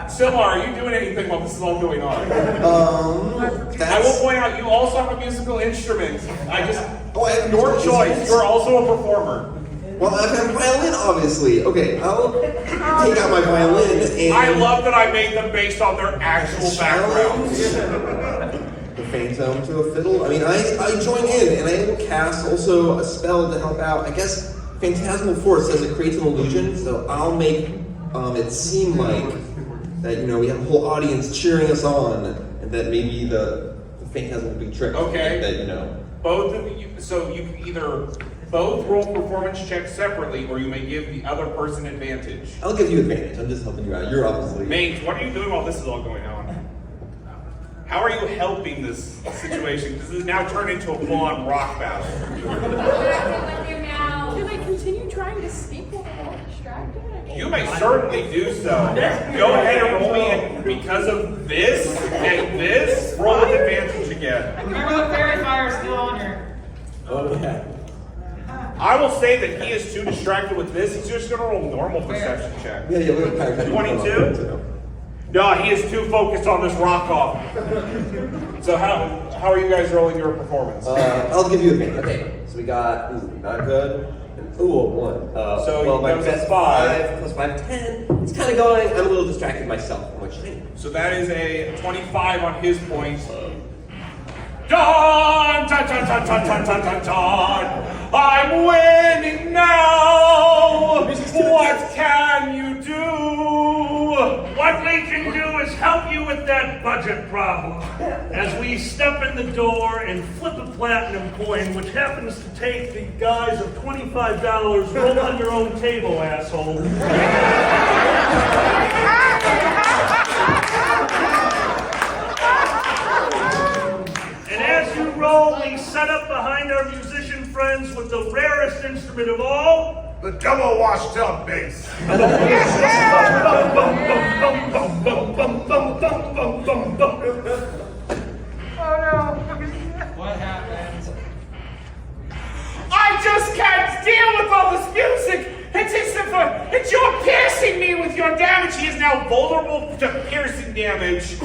Silmar, are you doing anything while this is all going on? I will point out, you also have a musical instrument. I have your choice. You're also a performer. Well, I have a violin, obviously. Okay, I'll take out my violin and... I love that I made them based on their actual backgrounds. The phantom to a fiddle. I mean, I join in, and I will cast also a spell to help out. I guess Phantasmal Force says it creates an illusion, so I'll make it seem like that, you know, we have a whole audience cheering us on, and that maybe the phantasm will be tricked. Okay. That, you know. Both of you, so you can either both roll performance checks separately, or you may give the other person advantage. I'll give you advantage. I'm just helping you out. You're obviously... Mange, what are you doing while this is all going on? How are you helping this situation? Because this has now turned into a full-on rock battle. Do they continue trying to speak while they're all distracted? You may certainly do so. Go ahead and roll me, and because of this and this, roll with advantage again. Remember the fairy fire is still on here. Oh, yeah. I will say that he is too distracted with this. He's just going to roll normal perception check. Yeah, look at 22? No, he is too focused on this rock off. So how are you guys rolling your performance? I'll give you advantage. Okay, so we got, not good, Ooh, 1. So well, you my comes at best 5. plus 5, 10. It's kind of going. I'm a little distracted myself. I'm like, shiny. So that is a 25 on his points. Dun, dun, dun, dun, dun, dun, dun, dun, dun. I'm winning now. What can you do? What we can do is help you with that budget problem. As we step in the door and flip a platinum coin, which happens to take the guise of $25, roll on your own table, asshole. And as you roll, we set up behind our musician friends with the rarest instrument of all, The double washed-up bass. What happened? I just can't deal with all this music. It's you're piercing me with your damage. He is now vulnerable to piercing damage.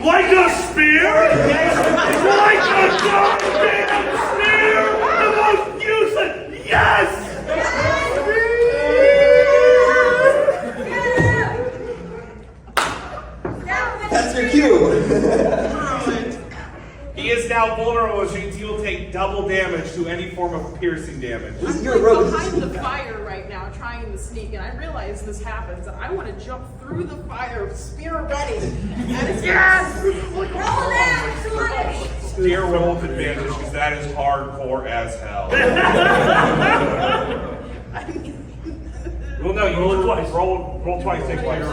like a spear, like a goddamn spear, the most useless. Yes. That's your cue. He is now vulnerable, which means he will take double damage to any form of piercing damage. I'm like behind the fire right now, trying to sneak, and I realize this happens, and I want to jump through the fire, spear ready. And it's yes! Roll that! Steer roll with advantage, because that is hardcore as hell. Well, no, you roll twice. Roll twice. Take twice.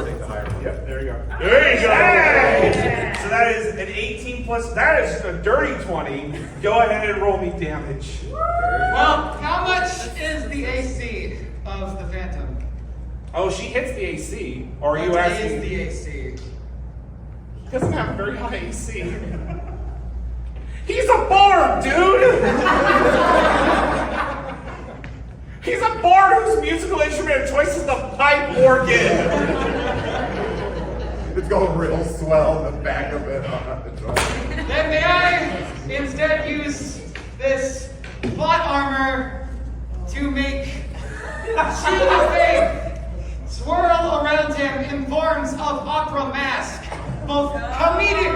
Yep, there you go. There you go. Hey! So that is an 18 plus. That is a dirty 20. Go ahead and roll me damage. Well, how much is the AC of the Phantom? Oh, she hits the AC. Or are you asking? What is the AC? He doesn't have a very high AC. He's a bard, dude. He's a bard whose musical instrument of choice is the pipe organ. It's going real swell in the back of it. Then may I instead use this plot armor to make Shield of Faith swirl around him in forms of opera mask, both comedic,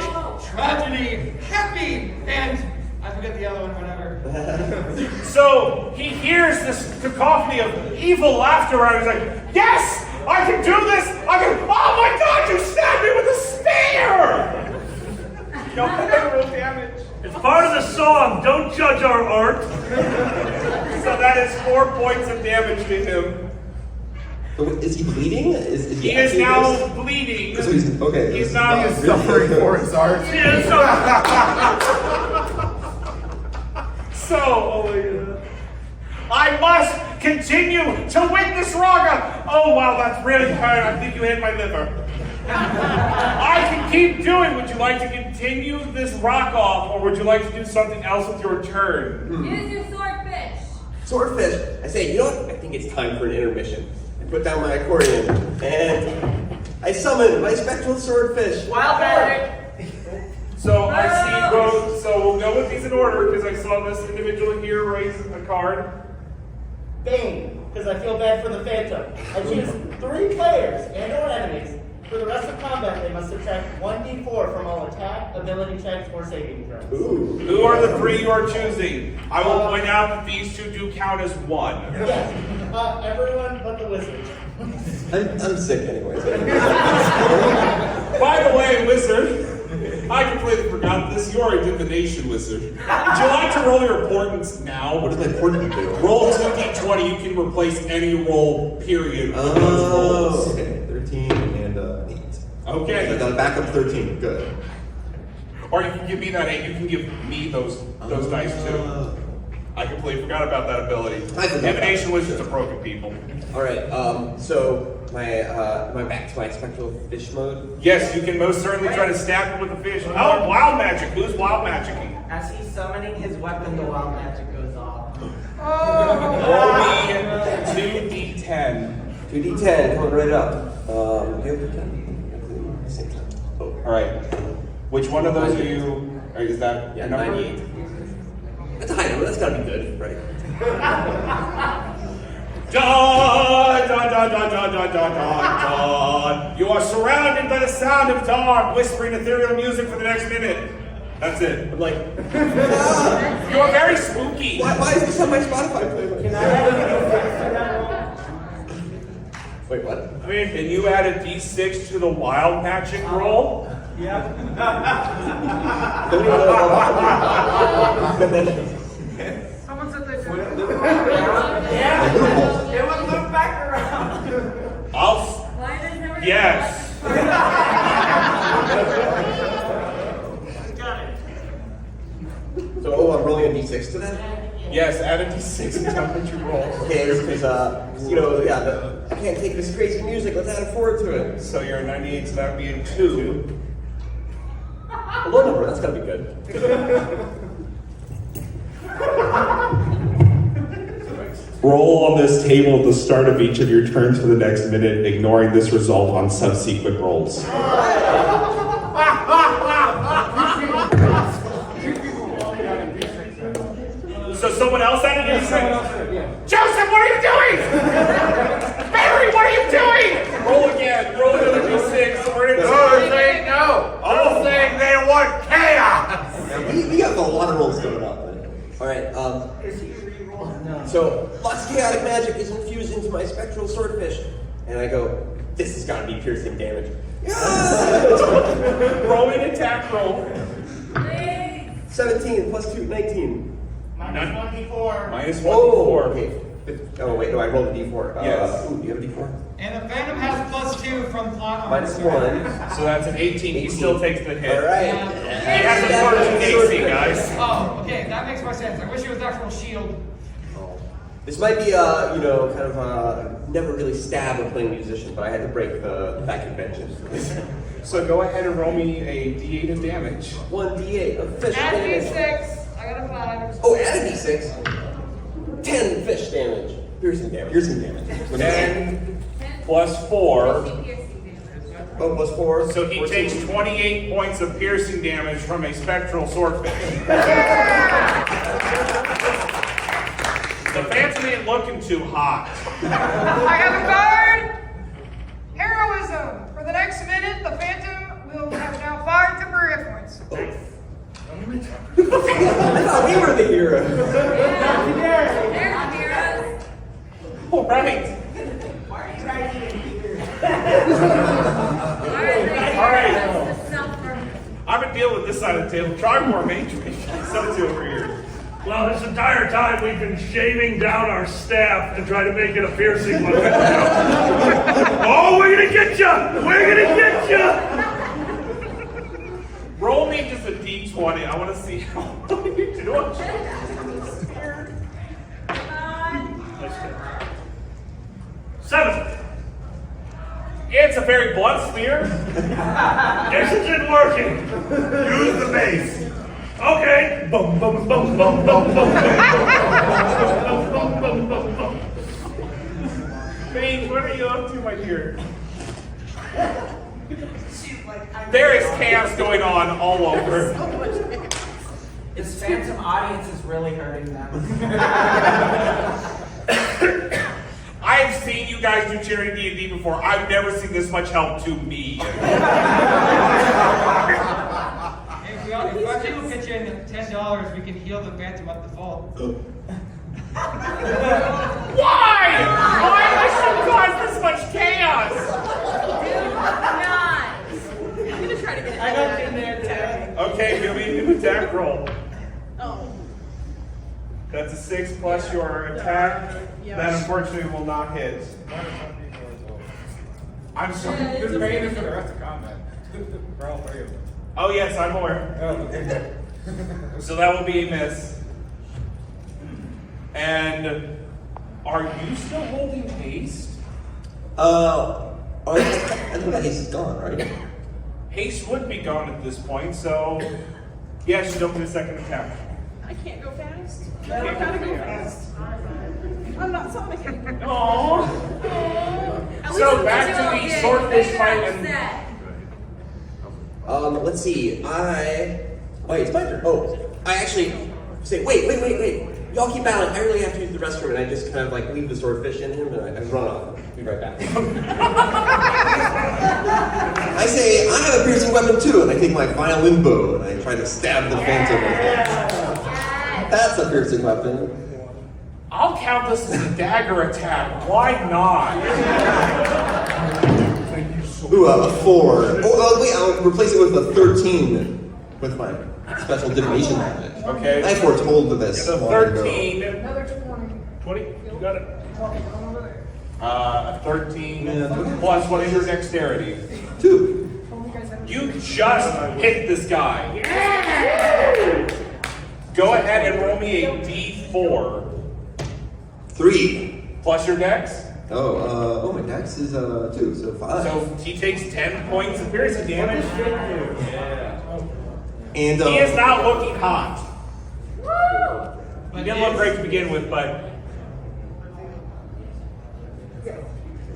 tragedy, happy, and I forget the other one, whatever. So he hears this cacophony of evil laughter around. He's like, yes, I can do this. I can. Oh my God, you stabbed me with a spear. No collateral damage. It's part of the song. Don't judge our art. So that is 4 points of damage to him. Is he bleeding? He is now bleeding. So he's okay. He's not. He is suffering for his art. So, I must continue to witness Raga. Oh, wow, that's really hard. I think you hit my liver. I can keep doing. Would you like to continue this rock off, or would you like to do something else with your turn? Use your swordfish. Swordfish. I say, you know what? I think it's time for an intermission. I put down my accordion and I summon my spectral swordfish. Wild magic. So I see both. So we'll go with these in order because I saw this individual here raise a card. Bane, because I feel bad for the Phantom. I choose 3 players and/or enemies. For the rest of combat, they must subtract 1d4 from all attack, ability checks, or saving throws. Ooh. Who are the 3 you are choosing? I will point out that these 2 do count as 1. Yes, everyone but the wizard. I'm sick anyways. By the way, wizard, I completely forgot this. You are a divination wizard. Would you like to roll your portents now? What does my portent do? Roll 2d20. You can replace any roll, period, with those rolls. Okay, 13 and 8. Okay. So I got a backup 13. Good. Or you can give me that 8. You can give me those dice too. I completely forgot about that ability. Divination wizards are broken people. All right. So am I back to my spectral fish mode? Yes, you can most certainly try to stab him with a fish. Oh, wild magic. Who's wild magicking? As he's summoning his weapon, the wild magic goes off. Roll me 2d10. 2d10, coming right up. Same time. All right. Which one of those are you? Or is that Yeah, your number? 98. That's a high number. That's gotta be good, right? Dawn, dawn, dawn, dawn, dawn, dawn, dawn, dawn. You are surrounded by the sound of dawn, whispering ethereal music for the next minute. That's it. I'm like, You are very spooky. why is this on my Spotify playlist? Can I have a D6 to that roll? Wait, what? I mean, can you add a d6 to the wild magic roll? Yeah. Someone said they should. Yeah. It would loop back around. Why does never Yes. So, I'm rolling a d6 to that? Yes, add a d6 and tell me what you roll. Okay, because, I can't take this crazy music. Let's add a 4 to it. So you're a 98, so that would be a 2. A low number, that's gotta be good. Roll on this table at the start of each of your turns for the next minute, ignoring this result on subsequent rolls. So someone else added a d6? Yeah. Joseph, what are you doing? Barry, what are you doing? Roll again. Roll another d6. We're in They're saying no. Oh. They're saying they want chaos. Yeah, we got a lot of rolls going up. Alright, so lots of chaotic magic is infused into my spectral swordfish. And I go, this has gotta be piercing damage. Roll an attack roll. 17 plus 2, 19. Minus 1d4. Minus 1d4. Oh, okay. Oh, wait, no, I rolled a d4. Yes. Ooh, do you have a d4? And the Phantom has +2 from plot armor. Minus 1. So that's an 18. He still takes the hit. Alright. He has a 14 AC, guys. Oh, okay, that makes more sense. I wish it was actual shield. This might be, kind of never really stab a playing musician, but I had to break the back convention. So go ahead and roll me a d8 of damage. 1d8 of fish Add damage. D6. I got a 5. Oh, add a d6. 10 fish damage. Piercing damage. 10 plus 4. Oh, plus 4. So he 14. takes 28 points of piercing damage from a spectral swordfish. The Phantom ain't looking too hot. I have a card. Heroism. For the next minute, the Phantom will have now 5 temporary hit points. I thought we were the heroes. There's heroes. All right. All right. I've been dealing with this side of the table. Try more matrix. Something over here. Well, this entire time we've been shaving down our staff to try to make it a piercing one. Oh, we're gonna get you! We're gonna get you! Roll me just a d20. I want to see how you do it. 7. It's a very blunt spear. This isn't working. Use the base. Okay. Bum bum bum bum bum bum bum bum bum bum bum. Bane, what are you up to, my dear? There is chaos going on all over. Its phantom audience is really hurting them. I have seen you guys do Charity D&D before. I've never seen this much help to me. If our team will pitch in $10, we can heal the Phantom up the fall. Why? Why am I so cause this much chaos? I'm gonna try to get it. I got in there today. Okay, give me an attack roll. Oh. That's a 6 plus your attack. That unfortunately will not hit. I'm sorry. This is Bane for the rest of combat. For all 3 of them. Oh yes, I'm aware. So that will be a miss. And are you still holding haste? I think that haste is gone, right? Haste would be gone at this point, so yes, you don't get a second attack. I can't go fast. You I can't gotta go go fast. fast. I'm not Sonic anymore. Aww. So back to the swordfish fight and Let's see. Wait, it's my turn. Oh, I actually say, wait. Y'all keep battling. I really have to use the restroom. And I just kind of like leave the swordfish in him and I run off. Be right back. I say, I have a piercing weapon too. And I take my violin bow and I try to stab the phantom with it. That's a piercing weapon. I'll count this as a dagger attack. Why not? Ooh, a 4. Oh, wait, I'll replace it with a 13 with my special divination magic. Okay. I foretold this. So 13. Another 20. 20? You got it. A 13 plus what is your dexterity? 2. You just hit this guy. Go ahead and roll me a d4. 3. Plus your dex? Oh, my dex is 2, so 5. So he takes 10 points of piercing damage. And he is not looking hot. He didn't look great to begin with, but.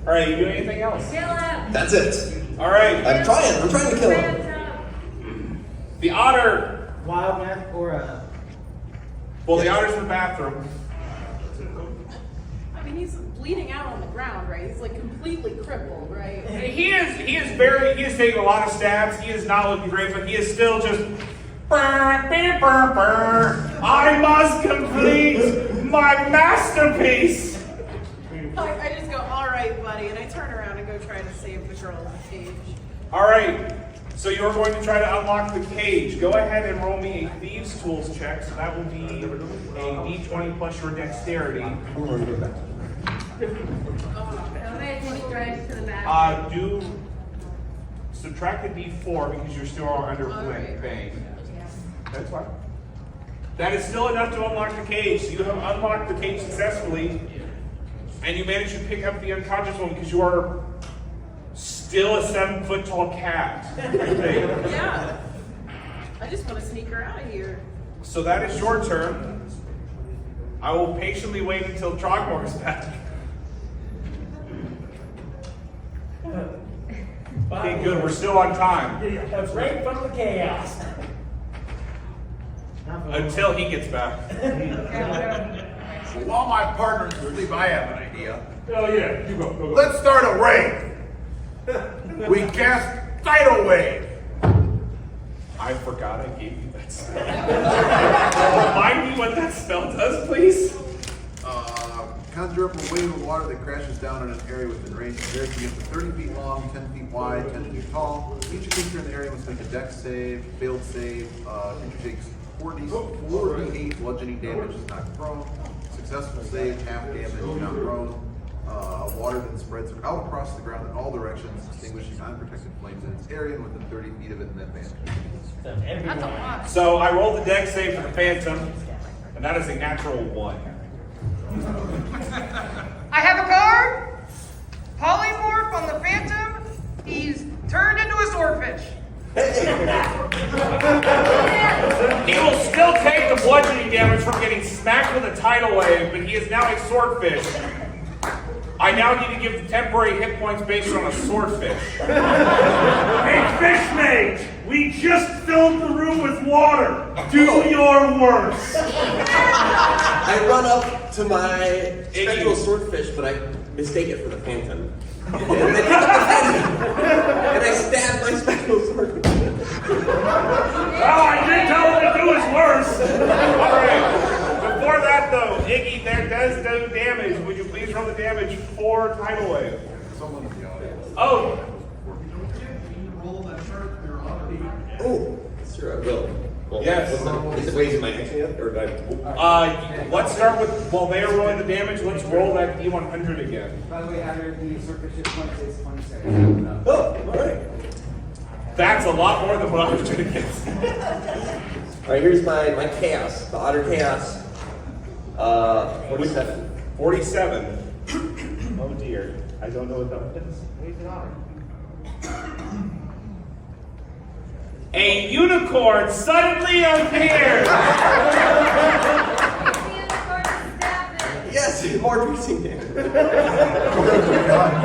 Alright, you doing anything else? Kill him. That's it. Alright. I'm trying to kill him. The otter. Wild math or a. Well, the otter's in the bathroom. I mean, he's bleeding out on the ground, right? He's like completely crippled, right? He is taking a lot of stabs. He is not looking great, but he is still just. I must complete my masterpiece. I just go, all right, buddy, and I turn around and go try to save the girl in the cage. All right. So you're going to try to unlock the cage. Go ahead and roll me a Thieves' Tools check. So that will be a d20 plus your dexterity. Somebody take drives to the back. Do subtract the d4 because you're still under pain. That's fine. That is still enough to unlock the cage. So you have unlocked the cage successfully, and you managed to pick up the unconscious one because you are still a 7-foot-tall cat. Yeah. I just want to sneak her out of here. So that is your turn. I will patiently wait until Trogmore is back. Okay, good. We're still on time. A break from the chaos. Until he gets back. While my partners sleep, I have an idea. Oh yeah, you go. Let's start a raid. We cast Tidal Wave. I forgot I gave you that spell. Remind me what that spell does, please. Conjure up a wave of water that crashes down in an area within range. The area can be up to 30 feet long, 10 feet wide, 10 feet tall. Each creature in the area must make a dex save, failed save. Creature takes 4d8 bludgeoning damage, is not prone. Successful save, half damage, not prone. Water then spreads out across the ground in all directions, extinguishing unprotected flames in its area and within 30 feet of it, and then vanishes. That's a lot. So I rolled the dex save for the Phantom, and that is a natural 1. I have a card. Polymorph on the Phantom. He's turned into a swordfish. He will still take the bludgeoning damage from getting smacked with a tidal wave, but he is now a swordfish. I now need to give temporary hit points based on a swordfish. Hey, fish mage! We just filled the room with water. Do your worst. I run up to my spectral swordfish, but I mistake it for the Phantom. And I pick up the Phantom, and I stab my spectral swordfish. Well, I did tell him to do his worst. All right. Before that, though, Iggy, there does do damage. Would you please roll the damage for Tidal Wave? Someone in the audience. Oh! Oh, sure, I will. Well, Yes. Is it raising my action yet? Or did I... Let's start with, while they are rolling the damage, let's roll that D100 again. By the way, after the swordfish is 26, 27. Oh, alright. That's a lot more than what I was going to get. Alright, here's my chaos, the otter chaos. 47. 47. Oh dear. I don't know what that is. A unicorn suddenly appears! Yes, more piercing damage.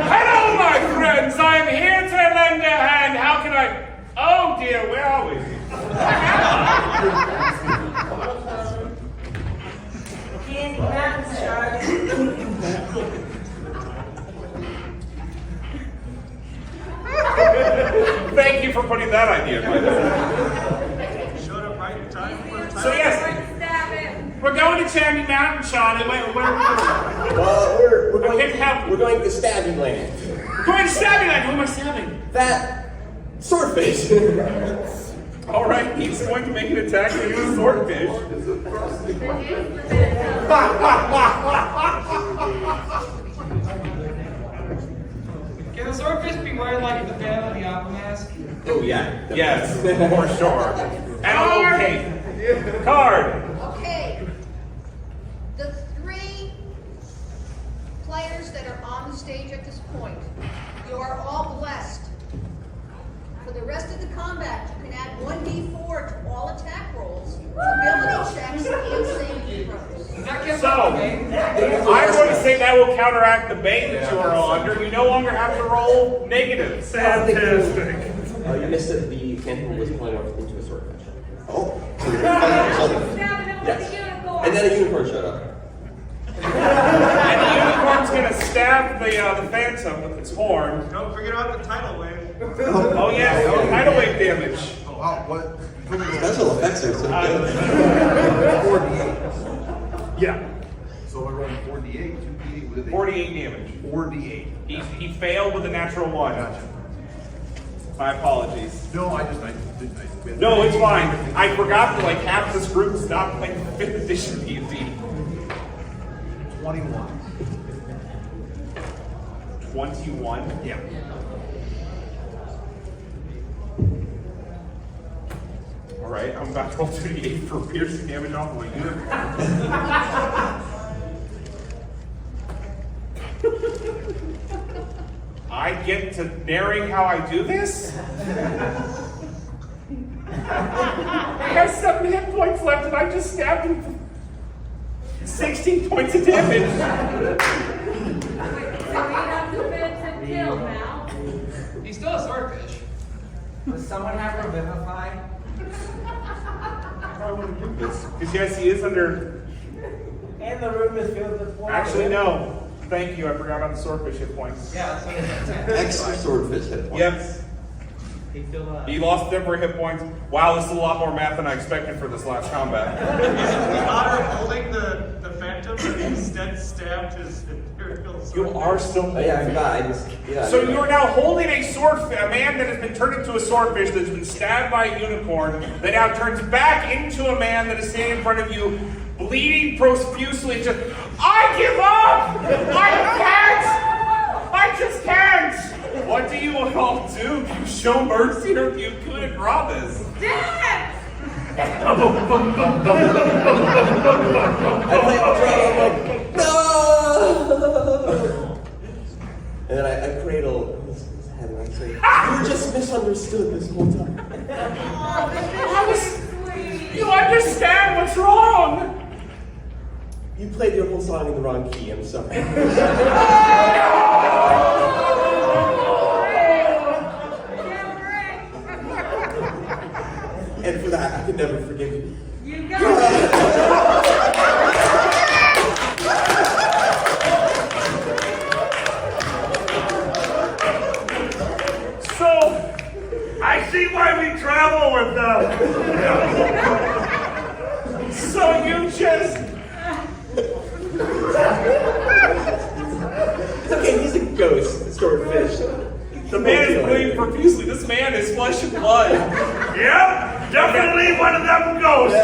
Hello, my friends! I am here to lend a hand. How can I... Oh dear, where are we? Thank you for putting that idea in my head. Showed up right in time for the So yes, we're going to Sandy Mountain, Sean. Where are we going? We're going to Stabby Land. We're going to Stabby Land. Who am I stabbing? That swordfish. All right, he's going to make an attack against the swordfish. Can the swordfish be wearing like the Phantom of the Opera mask? Oh yeah. Yes, for sure. And a little cape. Card. Okay. The 3 players that are on the stage at this point, you are all blessed. For the rest of the combat, you can add 1d4 to all attack rolls, ability checks, and saving throws. So, I'm going to say that will counteract the bane that you are all under. You no longer have to roll negatives. Fantastic. You missed it. The phantom was pulling off into a swordfish. Oh. Yes. And then a unicorn showed up. And the unicorn's going to stab the phantom with its horn. Don't forget about the tidal wave. Oh yes, tidal wave damage. Wow, what? Special effects are so good. 48. Yeah. So I rolled 48, 2d8 with 48 damage. 48. He failed with a natural 1. Gotcha. My apologies. No, I No, it's fine. I forgot that like half this group stopped playing 5th edition D&D. 21. 21? Yeah. Alright, I'm about to roll 2d8 for piercing damage off my unit. I get to narrate how I do this? I have 7 hit points left and I just stabbed him for 16 points of damage. He's still a swordfish. Does someone have Revivify? Because yes, he is under... And the room is filled with water. Actually, no. Thank you, I forgot about the swordfish hit points. Yeah, so Extra swordfish hit points. Yep. He lost temporary hit points. Wow, this is a lot more math than I expected for this last combat. In honor of holding the phantom, he instead stabbed his imperial sword. You are still holding. Oh, yeah, I forgot. So you are now holding a swordfish, a man that has been turned into a swordfish that's been stabbed by a unicorn, that now turns back into a man that is standing in front of you, bleeding profusely. Just, I give up! I can't! I just can't! What do you all do? Do you show mercy or do you coup de grace this? Dad! I play the drum, I'm like, no! And then I cradle his head and I say, you were just misunderstood this whole time. You understand what's wrong? You played your whole song in the wrong key, I'm sorry. And for that, I could never forgive you. You got So, I see why we travel with them. So you just... It's okay, he's a ghost, a swordfish. The man is bleeding profusely. This man is flesh and blood. Yep, definitely one of them ghosts.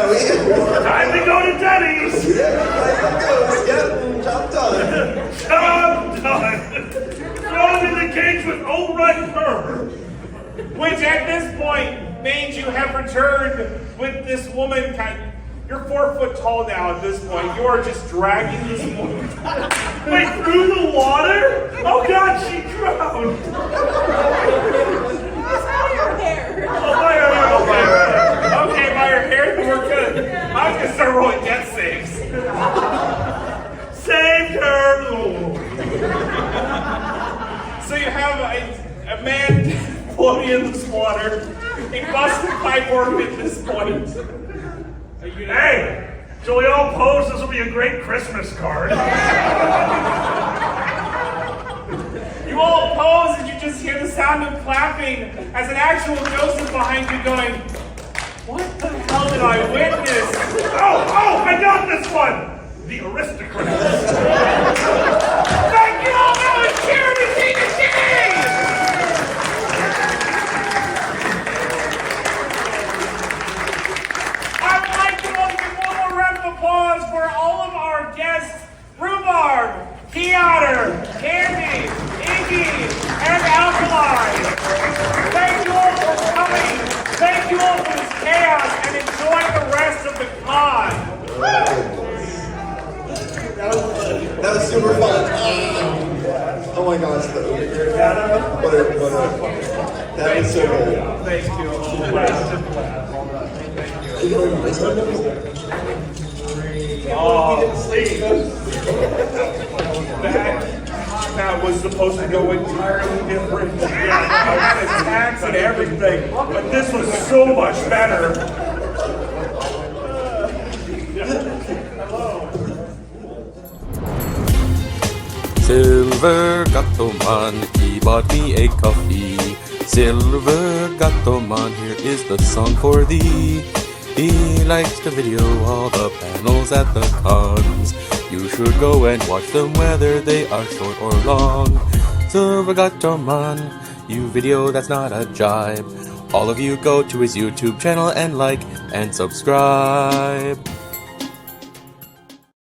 Time to go to Denny's. Job done. Job done. Throw him in the cage with old right her. Which at this point means you have returned with this woman you're 4 foot tall now at this point. You are just dragging this woman. Wait, through the water? Oh God, she drowned. Okay, by her hair, we're good. I was gonna start rolling death saves. Saved her. So you have a man floating in this water, a busted pipe worm at this point. Hey, shall we all pose? This will be a great Christmas card. You all pose as you just hear the sound of clapping as an actual Joseph behind you going, what the hell did I witness? Oh, I got this one! The Aristocrats. Thank you all, that was Charity D&D! I'd like to give one more round of applause for all of our guests, Rhubarb, Theater, Candy, Iggy, and Alkaline. Thank you all for coming. Thank you all for this chaos, and enjoy the rest of the con. That was super fun. Oh my gosh, that was so cool. Thank you. Oh, that was supposed to go entirely different. Yeah, attacks and everything, but this was so much better. Silver Gattoman, he bought me a coffee. Silver Gattoman, here is the song for thee. He likes to video all the panels at the cons. You should go and watch them whether they are short or long. Silver Gattoman, you video that's not a jibe. All of you go to his YouTube channel and like and subscribe.